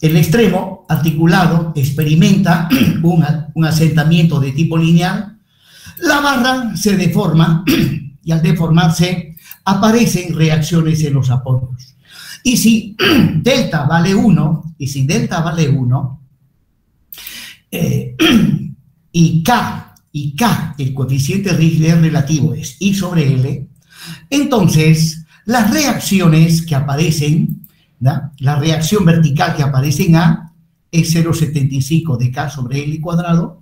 el extremo articulado experimenta un asentamiento de tipo lineal, la barra se deforma y al deformarse aparecen reacciones en los apoyos. Y si delta vale 1, y K, el coeficiente Riccier relativo es I sobre L, entonces las reacciones que aparecen, ¿no? La reacción vertical que aparece en A es 0,75 de K sobre L cuadrado.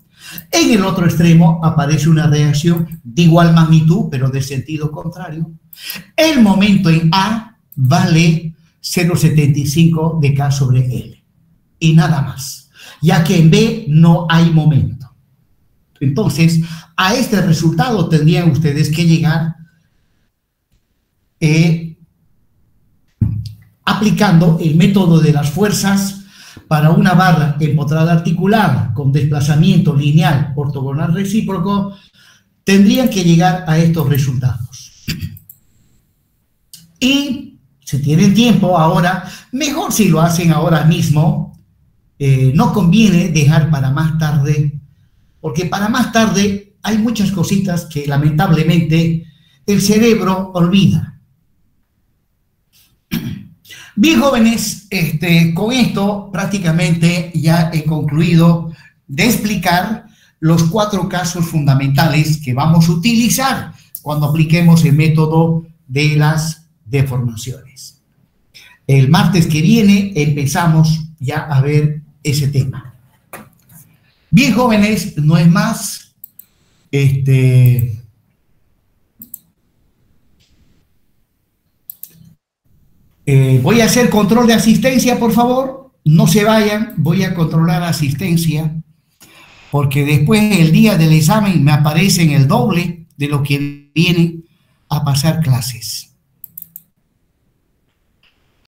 En el otro extremo aparece una reacción de igual magnitud, pero de sentido contrario. El momento en A vale 0,75 de K sobre L. Y nada más, ya que en B no hay momento. Entonces, a este resultado tendrían ustedes que llegar aplicando el método de las fuerzas para una barra empotrada articulada con desplazamiento lineal ortogonal recíproco. Tendrían que llegar a estos resultados. Y si tienen tiempo ahora, mejor si lo hacen ahora mismo, no conviene dejar para más tarde, porque para más tarde hay muchas cositas que lamentablemente el cerebro olvida. Bien, jóvenes, con esto prácticamente ya he concluido de explicar los 4 casos fundamentales que vamos a utilizar cuando apliquemos el método de las deformaciones. El martes que viene empezamos ya a ver ese tema. Bien, jóvenes, no es más. Voy a hacer control de asistencia, por favor. No se vayan, voy a controlar asistencia, porque después el día del examen me aparecen el doble de lo que vienen a pasar clases.